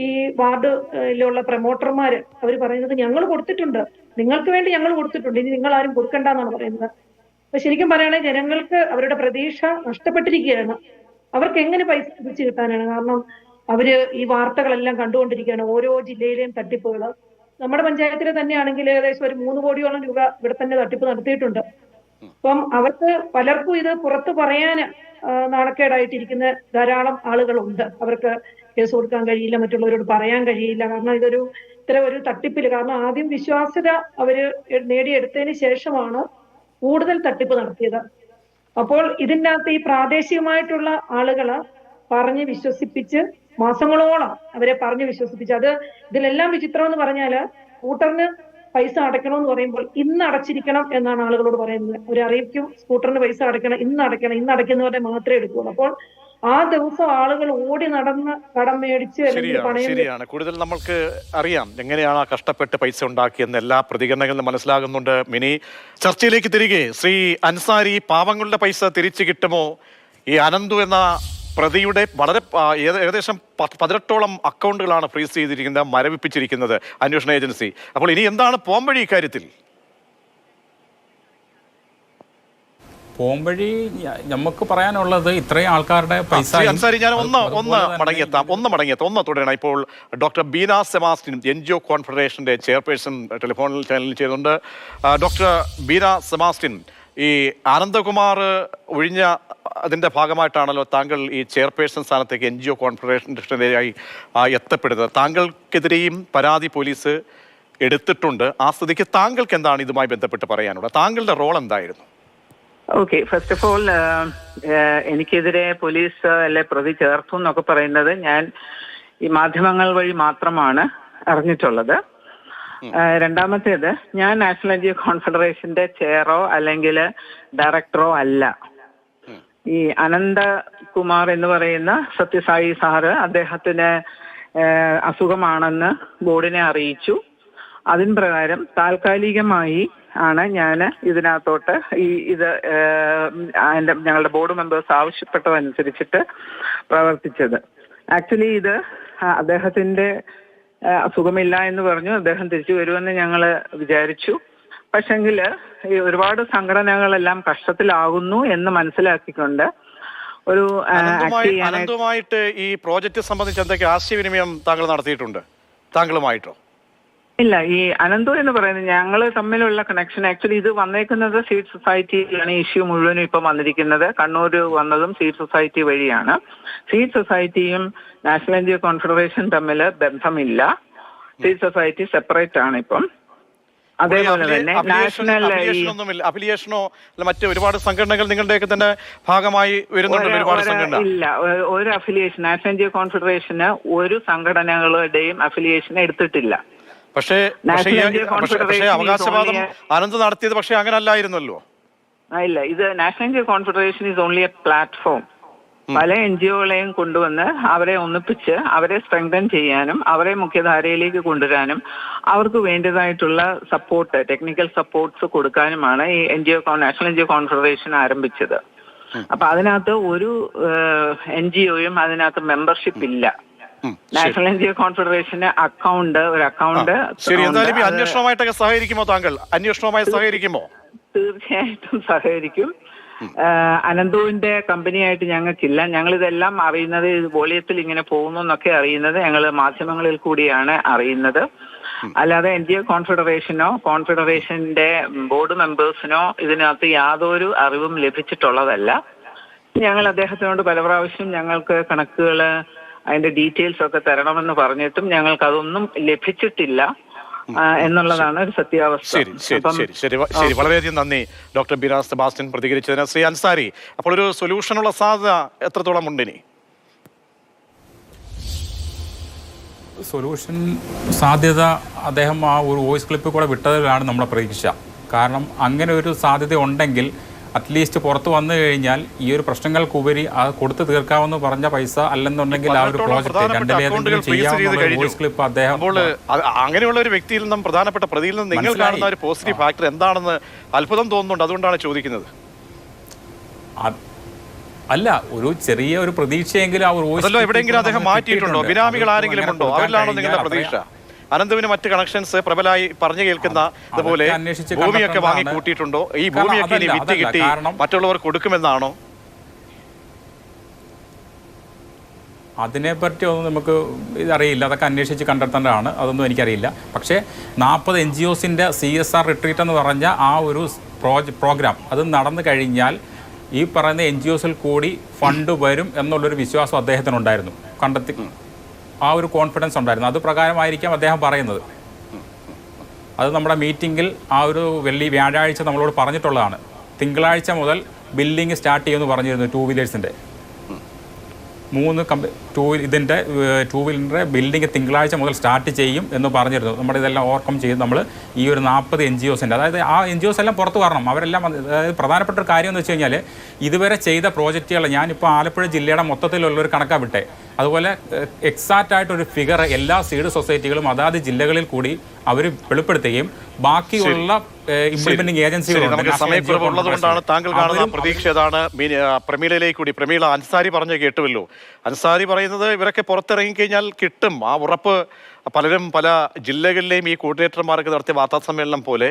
ഈ വാർഡിലുള്ള പ്രൊമോട്ടർമാര് അവര് പറയുന്നത് ഞങ്ങൾ കൊടുത്തിട്ടുണ്ട്, നിങ്ങൾക്ക് വേണ്ടി ഞങ്ങൾ കൊടുത്തിട്ടുണ്ട്, ഇനി നിങ്ങൾ ആരും കൊടുക്കണ്ടെന്നാണ് പറയുന്നത്. അപ്പൊ ശരിക്കും പറയുകയാണെങ്കിൽ ജനങ്ങൾക്ക് അവരുടെ പ്രതീക്ഷ നഷ്ടപ്പെട്ടിരിക്കുകയാണ്. അവർക്ക് എങ്ങനെ പൈസ തിരിച്ചു കിട്ടാനാണ്? കാരണം അവര് ഈ വാർത്തകളെല്ലാം കണ്ടുകൊണ്ടിരിക്കുകയാണ്, ഓരോ ജില്ലയിലെയും തട്ടിപ്പുകൾ. നമ്മുടെ പഞ്ചായത്തിലെ തന്നെയാണെങ്കിൽ ഏകദേശം ഒരു 3 കോടിയോളം രൂപ ഇവിടെ തന്നെ തട്ടിപ്പ് നടത്തിയിട്ടുണ്ട്. അപ്പം അവർക്ക് പലർക്കും ഇത് പുറത്ത് പറയാൻ നാണക്കേടായിട്ടിരിക്കുന്ന ധാരാളം ആളുകളുണ്ട്. അവർക്ക് കേസ് കൊടുക്കാൻ കഴിയില്ല, മറ്റുള്ളവരോട് പറയാൻ കഴിയില്ല. കാരണം ഇത്തരം ഒരു തട്ടിപ്പില്, കാരണം ആദ്യം വിശ്വാസ്യത അവര് നേടിയെടുത്തതിന് ശേഷമാണ് കൂടുതൽ തട്ടിപ്പ് നടത്തിയത്. അപ്പോൾ ഇതിൻ്റെ അകത്ത് ഈ പ്രാദേശികമായിട്ടുള്ള ആളുകളെ പറഞ്ഞ് വിശ്വസിപ്പിച്ച് മാസങ്ങളോളം അവരെ പറഞ്ഞ് വിശ്വസിപ്പിച്ച്, അത് ഇതിലെല്ലാം വിചിത്രം എന്ന് പറഞ്ഞാല് സ്കൂട്ടറിന് പൈസ അടയ്ക്കണമെന്ന് പറയുമ്പോൾ ഇന്ന് അടച്ചിരിക്കണം എന്നാണ് ആളുകളോട് പറയുന്നത്. ഒരു അറിയിക്കും സ്കൂട്ടറിന് പൈസ അടയ്ക്കണം, ഇന്ന് അടയ്ക്കുന്നവരെ മാത്രമേ എടുക്കുള്ളൂ. അപ്പോൾ ആ ദിവസം ആളുകൾ ഓടി നടന്ന് കടം മേടിച്ച്
ശരിയാണ്. കൂടുതൽ നമ്മൾക്ക് അറിയാം എങ്ങനെയാണ് ആ കഷ്ടപ്പെട്ട് പൈസ ഉണ്ടാക്കിയെന്ന് എല്ലാ പ്രതികരണങ്ങളും മനസ്സിലാകുന്നുണ്ട്. മിനി, ചർച്ചയിലേക്ക് തിരികെ. ശ്രീ അൻസാരി, പാവങ്ങളുടെ പൈസ തിരിച്ചു കിട്ടുമോ? ഈ അനന്തു എന്ന പ്രതിയുടെ ഏകദേശം 18ഓളം അക്കൗണ്ടുകളാണ് ഫ്രീസ് ചെയ്തിരിക്കുന്നത്, മരവിപ്പിച്ചിരിക്കുന്നത് അന്വേഷണ ഏജൻസി. അപ്പോൾ ഇനി എന്താണ് പോംവഴി ഇക്കാര്യത്തിൽ?
പോംവഴി നമുക്ക് പറയാനുള്ളത് ഇത്രയും ആൾക്കാരുടെ പൈസ.
അൻസാരി, ഞാൻ ഒന്ന് മടങ്ങിയെത്താം. തുടരണം. ഇപ്പോൾ ഡോക്ടർ ബീന സെബാസ്റ്റ്യൻ, NGO കോൺഫെഡറേഷന്റെ ചെയർപേഴ്സൺ, ടെലിഫോണിൽ ചാനലിൽ ചെയ്യുന്നുണ്ട്. ഡോക്ടർ ബീന സെബാസ്റ്റ്യൻ, ഈ ആനന്ദകുമാർ ഒഴിഞ്ഞ അതിൻ്റെ ഭാഗമായിട്ടാണല്ലോ താങ്കൾ ഈ ചെയർപേഴ്സൺ സ്ഥാനത്തേക്ക് NGO കോൺഫെഡറേഷനായി എത്തപ്പെടുന്നത്. താങ്കൾക്കെതിരെയും പരാതി പോലീസ് എടുത്തിട്ടുണ്ട്. ആ സ്ഥിതിക്ക് താങ്കൾക്ക് എന്താണ് ഇതുമായി ബന്ധപ്പെട്ട് പറയാനുള്ളത്? താങ്കളുടെ റോൾ എന്തായിരുന്നു?
ഓക്കെ, ഫസ്റ്റ് ഓഫ് ഓൾ എനിക്കെതിരെ പോലീസ് പ്രതി ചേർത്തു എന്നൊക്കെ പറയുന്നത് ഞാൻ ഈ മാധ്യമങ്ങൾ വഴി മാത്രമാണ് അറിഞ്ഞിട്ടുള്ളത്. രണ്ടാമത്തേത്, ഞാൻ നാഷണൽ NGO കോൺഫെഡറേഷന്റെ ചെയറോ അല്ലെങ്കിൽ ഡയറക്ടറോ അല്ല. ഈ അനന്തകുമാർ എന്ന് പറയുന്ന സത്യസായി സാറ് അദ്ദേഹത്തിന് അസുഖമാണെന്ന് ബോർഡിനെ അറിയിച്ചു. അതിന് പ്രകാരം താൽക്കാലികമായി ആണ് ഞാൻ ഇതിനകത്തോട്ട് ഞങ്ങളുടെ ബോർഡ് മെമ്പേഴ്സ് ആവശ്യപ്പെട്ടതനുസരിച്ചിട്ട് പ്രവർത്തിച്ചത്. ആക്ച്വലി ഇത് അദ്ദേഹത്തിന്റെ അസുഖമില്ല എന്ന് പറഞ്ഞു, അദ്ദേഹം തിരിച്ചു വരുമെന്ന് ഞങ്ങൾ വിചാരിച്ചു. പക്ഷെങ്കിൽ ഈ ഒരുപാട് സംഘടനകളെല്ലാം കഷ്ടത്തിലാകുന്നു എന്ന് മനസ്സിലാക്കിക്കൊണ്ട് ഒരു
അനന്തമായിട്ട് ഈ പ്രോജക്റ്റ് സംബന്ധിച്ച് എന്തൊക്കെ ആശയവിനിമയം താങ്കൾ നടത്തിയിട്ടുണ്ട്, താങ്കളുമായിട്ടോ?
ഇല്ല, ഈ അനന്തു എന്ന് പറയുന്നത് ഞങ്ങൾ തമ്മിലുള്ള കണക്ഷൻ ആക്ച്വലി ഇത് വന്നേക്കുന്നത് സീഡ് സൊസൈറ്റിയിലാണ്. ഇഷ്യൂ മുഴുവനും ഇപ്പം വന്നിരിക്കുന്നത് കണ്ണൂർ വന്നതും സീഡ് സൊസൈറ്റി വഴിയാണ്. സീഡ് സൊസൈറ്റിയും നാഷണൽ NGO കോൺഫെഡറേഷൻ തമ്മിൽ ബന്ധമില്ല. സീഡ് സൊസൈറ്റി സെപ്പറേറ്റ് ആണ് ഇപ്പം. അതേപോലെ തന്നെ
അഫിലിയേഷനോ മറ്റ് ഒരുപാട് സംഘടനകൾ നിങ്ങളുടെയൊക്കെ തന്നെ ഭാഗമായി വരുന്നുണ്ട്. ഒരുപാട് സംഘടന
ഇല്ല, ഒരു അഫിലിയേഷൻ നാഷണൽ NGO കോൺഫെഡറേഷന് ഒരു സംഘടനകളുടെയും അഫിലിയേഷൻ എടുത്തിട്ടില്ല.
പക്ഷേ അവകാശവാദം അനന്ത് നടത്തിയത് പക്ഷെ അങ്ങനെ അല്ലായിരുന്നല്ലോ.
ഇല്ല, ഇത് national NGO confederation is only A platform. പല NGOകളെയും കൊണ്ടുവന്ന് അവരെ ഒന്നിപ്പിച്ച് അവരെ സ്ട്രെങ്തൻ ചെയ്യാനും അവരെ മുഖ്യധാരയിലേക്ക് കൊണ്ടുവരാനും അവർക്ക് വേണ്ടതായിട്ടുള്ള സപ്പോർട്ട്, ടെക്നിക്കൽ സപ്പോർട്ട്സ് കൊടുക്കാനുമാണ് ഈ നാഷണൽ NGO കോൺഫെഡറേഷൻ ആരംഭിച്ചത്. അപ്പൊ അതിനകത്ത് ഒരു NGOയും അതിനകത്ത് മെമ്പർഷിപ്പ് ഇല്ല. നാഷണൽ NGO കോൺഫെഡറേഷന് ഒരു അക്കൗണ്ട്.
ശരി, എന്തായാലും അന്വേഷണമായിട്ടൊക്കെ സഹകരിക്കുമോ താങ്കൾ? അന്വേഷണവുമായി സഹകരിക്കുമോ?
തീർച്ചയായിട്ടും സഹകരിക്കും. അനന്തുവിന്റെ കമ്പനിയായിട്ട് ഞങ്ങൾക്കില്ല. ഞങ്ങളിതെല്ലാം അറിയുന്നത് വോളിയത്തിൽ ഇങ്ങനെ പോകുന്നു എന്നൊക്കെ അറിയുന്നത് ഞങ്ങൾ മാധ്യമങ്ങളിൽ കൂടിയാണ് അറിയുന്നത്. അല്ലാതെ NGO കോൺഫെഡറേഷനോ കോൺഫെഡറേഷന്റെ ബോർഡ് മെമ്പേഴ്സിനോ ഇതിനകത്ത് യാതൊരു അറിവും ലഭിച്ചിട്ടുള്ളതല്ല. ഞങ്ങൾ അദ്ദേഹത്തിനോട് പല പ്രാവശ്യം ഞങ്ങൾക്ക് കണക്കുകൾ അതിന്റെ ഡീറ്റെയിൽസ് ഒക്കെ തരണമെന്ന് പറഞ്ഞിട്ടും ഞങ്ങൾക്ക് അതൊന്നും ലഭിച്ചിട്ടില്ല എന്നുള്ളതാണ് ഒരു സത്യാവസ്ഥ.
ശരി, വളരെയധികം നന്ദി ഡോക്ടർ ബീന സെബാസ്റ്റ്യൻ പ്രതികരിച്ചതിന്. ശ്രീ അൻസാരി, അപ്പോൾ ഒരു സൊല്യൂഷനുള്ള സാധ്യത എത്രത്തോളം ഉണ്ട്? ഇനി
സൊല്യൂഷൻ സാധ്യത അദ്ദേഹം ആ ഒരു വോയിസ് ക്ലിപ്പ് കൂടെ വിട്ടതിലാണ് നമ്മുടെ പ്രതീക്ഷ. കാരണം അങ്ങനെ ഒരു സാധ്യത ഉണ്ടെങ്കിൽ അറ്റ്ലീസ്റ്റ് പുറത്ത് വന്നു കഴിഞ്ഞാൽ ഈ ഒരു പ്രശ്നങ്ങൾക്കുപരി അത് കൊടുത്തു തീർക്കാമെന്ന് പറഞ്ഞ പൈസ അല്ലെന്നുണ്ടെങ്കിൽ ആ ഒരു പ്രോജക്റ്റ് രണ്ടിലേതെങ്കിലും ചെയ്യാവുന്ന വോയിസ് ക്ലിപ്പ് അദ്ദേഹം.
അങ്ങനെയുള്ള ഒരു വ്യക്തിയിൽ നിന്നും പ്രധാനപ്പെട്ട പ്രതിയിൽ നിന്നും നിങ്ങൾ കാണുന്ന ഒരു പോസിറ്റീവ് ഫാക്ടർ എന്താണെന്ന് അത്ഭുതം തോന്നുന്നുണ്ട്. അതുകൊണ്ടാണ് ചോദിക്കുന്നത്.
അല്ല, ഒരു ചെറിയ ഒരു പ്രതീക്ഷയെങ്കിലും ആ ഒരു വോയിസ്
എവിടെയെങ്കിലും അദ്ദേഹം മാറ്റിയിട്ടുണ്ടോ? ബിനാമികൾ ആരെങ്കിലും ഉണ്ടോ? അവരിലാണോ നിങ്ങളുടെ പ്രതീക്ഷ? അനന്തുവിന് മറ്റ് കണക്ഷൻസ് പ്രബലമായി പറഞ്ഞു കേൾക്കുന്ന അതുപോലെ ഭൂമിയൊക്കെ വാങ്ങി കൂട്ടിയിട്ടുണ്ടോ? ഈ ഭൂമിയൊക്കെ ഇനി വിറ്റ് കിട്ടി മറ്റുള്ളവർ കൊടുക്കുമെന്നാണോ?
അതിനെപ്പറ്റി ഒന്നും നമുക്ക് ഇതറിയില്ല. അതൊക്കെ അന്വേഷിച്ച് കണ്ടെത്തേണ്ടതാണ്. അതൊന്നും എനിക്കറിയില്ല. പക്ഷേ 40 NGOസിൻ്റെ CSR റിട്രീറ്റ് എന്ന് പറഞ്ഞ ആ ഒരു പ്രോഗ്രാം അത് നടന്നു കഴിഞ്ഞാൽ ഈ പറയുന്ന NGOസിൽ കൂടി ഫണ്ട് വരും എന്നുള്ളൊരു വിശ്വാസം അദ്ദേഹത്തിനുണ്ടായിരുന്നു. ആ ഒരു കോൺഫിഡൻസ് ഉണ്ടായിരുന്നു. അത് പ്രകാരമായിരിക്കാം അദ്ദേഹം പറയുന്നത്. അത് നമ്മുടെ മീറ്റിങ്ങിൽ ആ ഒരു വ്യാഴാഴ്ച നമ്മളോട് പറഞ്ഞിട്ടുള്ളതാണ്. തിങ്കളാഴ്ച മുതൽ ബിൽഡിംഗ് സ്റ്റാർട്ട് ചെയ്യുമെന്ന് പറഞ്ഞിരുന്നു. 2 വീലേഴ്സിൻ്റെ 2 വീലറിൻ്റെ ബിൽഡിംഗ് തിങ്കളാഴ്ച മുതൽ സ്റ്റാർട്ട് ചെയ്യും എന്ന് പറഞ്ഞിരുന്നു. നമ്മളിതെല്ലാം ഓവർകം ചെയ്ത് നമ്മൾ ഈ ഒരു 40 NGOസിൻ്റെ, അതായത് ആ NGOസ് എല്ലാം പുറത്ത് വരണം. അവരെല്ലാം അതായത് പ്രധാനപ്പെട്ട ഒരു കാര്യം എന്ന് വെച്ച് കഴിഞ്ഞാൽ ഇതുവരെ ചെയ്ത പ്രോജക്റ്റുകൾ ഞാനിപ്പോൾ ആലപ്പുഴ ജില്ലയുടെ മൊത്തത്തിലുള്ളൊരു കണക്കാണ് വിട്ടെ. അതുപോലെ എക്സാക്റ്റ് ആയിട്ടൊരു ഫിഗർ എല്ലാ സീഡ് സൊസൈറ്റികളും അതാത് ജില്ലകളിൽ കൂടി അവർ വെളിപ്പെടുത്തുകയും ബാക്കിയുള്ള ഇംപ്ലിമെന്റിംഗ് ഏജൻസികൾ
സമയക്കുറവുള്ളതുകൊണ്ടാണ് താങ്കൾ കാണുന്ന പ്രതീക്ഷ ഏതാണ്? പ്രമീളയിലേക്ക് കൂടി പ്രമീള അൻസാരി പറഞ്ഞു കേട്ടുവല്ലോ. അൻസാരി പറയുന്നത് ഇവരൊക്കെ പുറത്തിറങ്ങിക്കഴിഞ്ഞാൽ കിട്ടും ആ ഉറപ്പ്. പലരും പല ജില്ലകളിലെയും ഈ കോർഡിനേറ്റർമാർക്ക് നടത്തിയ വാർത്താ സമ്മേളനം പോലെ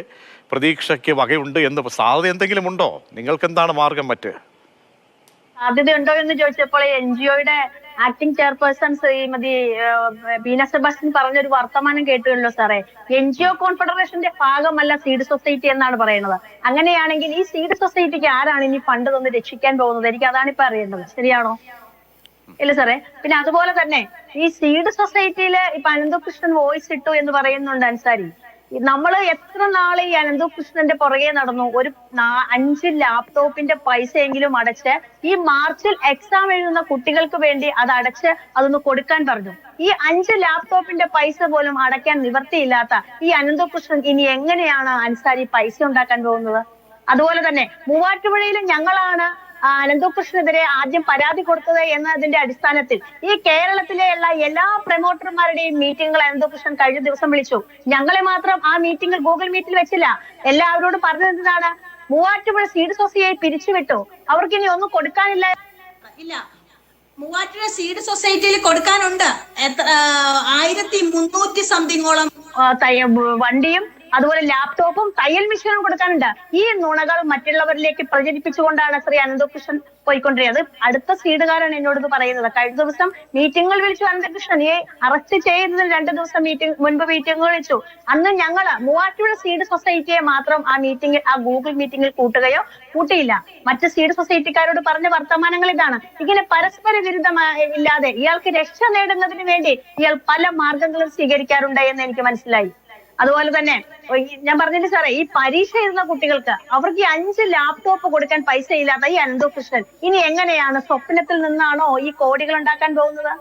പ്രതീക്ഷയ്ക്ക് വകയുണ്ട് എന്ന്. സാധ്യത എന്തെങ്കിലും ഉണ്ടോ? നിങ്ങൾക്ക് എന്താണ് മാർഗം? മറ്റ്
സാധ്യതയുണ്ടോ എന്ന് ചോദിച്ചപ്പോൾ NGOയുടെ ആക്ടിംഗ് ചെയർപേഴ്സൺ ശ്രീമതി ബീന സെബാസ്റ്റ്യൻ പറഞ്ഞൊരു വർത്തമാനം കേട്ടുവല്ലോ സാറേ. NGO കോൺഫെഡറേഷന്റെ ഭാഗമല്ല സീഡ് സൊസൈറ്റി എന്നാണ് പറയുന്നത്. അങ്ങനെയാണെങ്കിൽ ഈ സീഡ് സൊസൈറ്റിക്ക് ആരാണ് ഇനി ഫണ്ട് തന്ന് രക്ഷിക്കാൻ പോകുന്നത്? എനിക്ക് അതാണ് ഇപ്പൊ അറിയേണ്ടത്. ശരിയാണോ? ഇല്ല സാറേ. പിന്നെ അതുപോലെ തന്നെ ഈ സീഡ് സൊസൈറ്റിയില് ഇപ്പൊ അനന്തകൃഷ്ണൻ വോയിസ് ഇട്ടു എന്ന് പറയുന്നുണ്ട് അൻസാരി. നമ്മൾ എത്ര നാളെ ഈ അനന്തകൃഷ്ണന്റെ പുറകെ നടന്നു? ഒരു 5 ലാപ്ടോപ്പിന്റെ പൈസയെങ്കിലും അടച്ച് ഈ മാർച്ചിൽ എക്സാം എഴുതുന്ന കുട്ടികൾക്ക് വേണ്ടി അത് അടച്ച് അതൊന്ന് കൊടുക്കാൻ പറഞ്ഞു. ഈ 5 ലാപ്ടോപ്പിന്റെ പൈസ പോലും അടയ്ക്കാൻ നിവർത്തിയില്ലാത്ത ഈ അനന്തകൃഷ്ണൻ ഇനി എങ്ങനെയാണ് അൻസാരി പൈസ ഉണ്ടാക്കാൻ പോകുന്നത്? അതുപോലെ തന്നെ മൂവാറ്റുപുഴയിൽ ഞങ്ങളാണ് അനന്തകൃഷ്ണനെതിരെ ആദ്യം പരാതി കൊടുത്തത് എന്നതിന്റെ അടിസ്ഥാനത്തിൽ ഈ കേരളത്തിലെ എല്ലാ പ്രൊമോട്ടർമാരുടെയും മീറ്റിംഗുകൾ അനന്തകൃഷ്ണൻ കഴിഞ്ഞ ദിവസം വിളിച്ചു. ഞങ്ങളെ മാത്രം ആ മീറ്റിംഗിൽ ഗൂഗിൾ മീറ്റിൽ വെച്ചില്ല. എല്ലാവരോടും പറഞ്ഞത് എന്താണ്? മൂവാറ്റുപുഴ സീഡ് സൊസൈറ്റി പിരിച്ചുവിട്ടു, അവർക്ക് ഇനി ഒന്നും കൊടുക്കാനില്ല.
ഇല്ല, മൂവാറ്റുപുഴ സീഡ് സൊസൈറ്റിയിൽ കൊടുക്കാനുണ്ട്. 1300 സംതിങ്ങോളം
വണ്ടിയും അതുപോലെ ലാപ്ടോപ്പും തയ്യൽ മെഷീനും കൊടുക്കാനുണ്ട്. ഈ നുണകൾ മറ്റുള്ളവരിലേക്ക് പ്രചരിപ്പിച്ചുകൊണ്ടാണ് ശ്രീ അനന്തകൃഷ്ണൻ പോയിക്കൊണ്ടിരിക്കുന്നത്. അടുത്ത സീഡുകാരാണ് എന്നോട് പറയുന്നത്. കഴിഞ്ഞ ദിവസം മീറ്റിംഗുകൾ വിളിച്ചു അനന്തകൃഷ്ണൻ. ഈ അറസ്റ്റ് ചെയ്യുന്നതിന് 2 ദിവസം മുൻപ് മീറ്റിംഗ് വിളിച്ചു. അന്ന് ഞങ്ങള് മൂവാറ്റുപുഴ സീഡ് സൊസൈറ്റിയെ മാത്രം ആ ഗൂഗിൾ മീറ്റിംഗിൽ കൂട്ടിയില്ല. മറ്റ് സീഡ് സൊസൈറ്റിക്കാരോട് പറഞ്ഞ വർത്തമാനങ്ങൾ ഇതാണ്. ഇങ്ങനെ പരസ്പര വിരുദ്ധമില്ലാതെ ഇയാൾക്ക് രക്ഷ നേടുന്നതിന് വേണ്ടി ഇയാൾ പല മാർഗങ്ങളും സ്വീകരിക്കാറുണ്ട് എന്ന് എനിക്ക് മനസ്സിലായി. അതുപോലെ തന്നെ ഞാൻ പറഞ്ഞില്ല സാറേ, ഈ പരീക്ഷ എഴുതുന്ന കുട്ടികൾക്ക് അവർക്ക് ഈ 5 ലാപ്ടോപ്പ് കൊടുക്കാൻ പൈസ ഇല്ലാത്ത ഈ അനന്തകൃഷ്ണൻ ഇനി എങ്ങനെയാണ്? സ്വപ്നത്തിൽ നിന്നാണോ ഈ കോടികൾ ഉണ്ടാക്കാൻ പോകുന്നത്?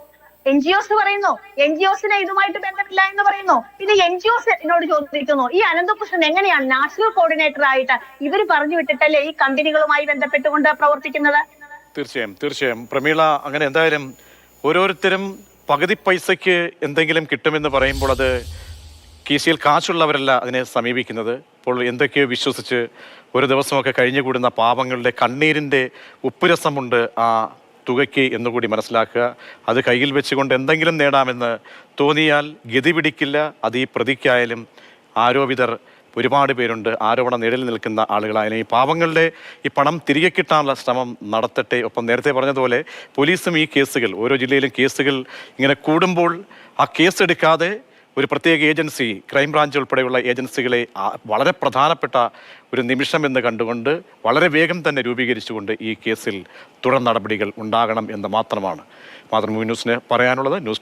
NGOs പറയുന്നു, NGOസിനെ ഇതുമായിട്ട് ബന്ധമില്ല എന്ന് പറയുന്നു. പിന്നെ NGOs എന്നോട് ചോദിക്കുന്നു, ഈ അനന്തകൃഷ്ണൻ എങ്ങനെയാണ് നാഷണൽ കോർഡിനേറ്റർ ആയിട്ട് ഇവർ പറഞ്ഞു വിട്ടിട്ടല്ലേ ഈ കമ്പനികളുമായി ബന്ധപ്പെട്ടുകൊണ്ട് പ്രവർത്തിക്കുന്നത്?
തീർച്ചയായും പ്രമീള, അങ്ങനെ എന്തായാലും ഓരോരുത്തരും പകുതി പൈസയ്ക്ക് എന്തെങ്കിലും കിട്ടുമെന്ന് പറയുമ്പോൾ അത് കീശയിൽ കാശുള്ളവരല്ല അതിനെ സമീപിക്കുന്നത്. ഇപ്പോൾ എന്തൊക്കെയോ വിശ്വസിച്ച് ഒരു ദിവസമൊക്കെ കഴിഞ്ഞുകൂടുന്ന പാവങ്ങളുടെ കണ്ണീരിൻ്റെ ഉപ്പുരസമുണ്ട് ആ തുകയ്ക്ക് എന്നുകൂടി മനസ്സിലാക്കുക. അത് കയ്യിൽ വെച്ചുകൊണ്ട് എന്തെങ്കിലും നേടാമെന്ന് തോന്നിയാൽ ഗതി പിടിക്കില്ല. അത് ഈ പ്രതിക്കായാലും ആരോപിതർ ഒരുപാട് പേരുണ്ട്, ആരോപണ നിഴലിൽ നിൽക്കുന്ന ആളുകളായാലും. ഈ പാവങ്ങളുടെ ഈ പണം തിരികെ കിട്ടാനുള്ള ശ്രമം നടത്തട്ടെ. ഒപ്പം നേരത്തെ പറഞ്ഞതുപോലെ പോലീസും ഈ കേസുകൾ, ഓരോ ജില്ലയിലും കേസുകൾ ഇങ്ങനെ കൂടുമ്പോൾ ആ കേസെടുക്കാതെ ഒരു പ്രത്യേക ഏജൻസി, ക്രൈംബ്രാഞ്ച് ഉൾപ്പെടെയുള്ള ഏജൻസികളെ വളരെ പ്രധാനപ്പെട്ട ഒരു നിമിഷമെന്ന് കണ്ടുകൊണ്ട് വളരെ വേഗം തന്നെ രൂപീകരിച്ചുകൊണ്ട് ഈ കേസിൽ തുടർ നടപടികൾ ഉണ്ടാകണം എന്ന് മാത്രമാണ് മാതൃഭൂമി ന്യൂസിന് പറയാനുള്ളത്. ന്യൂസ്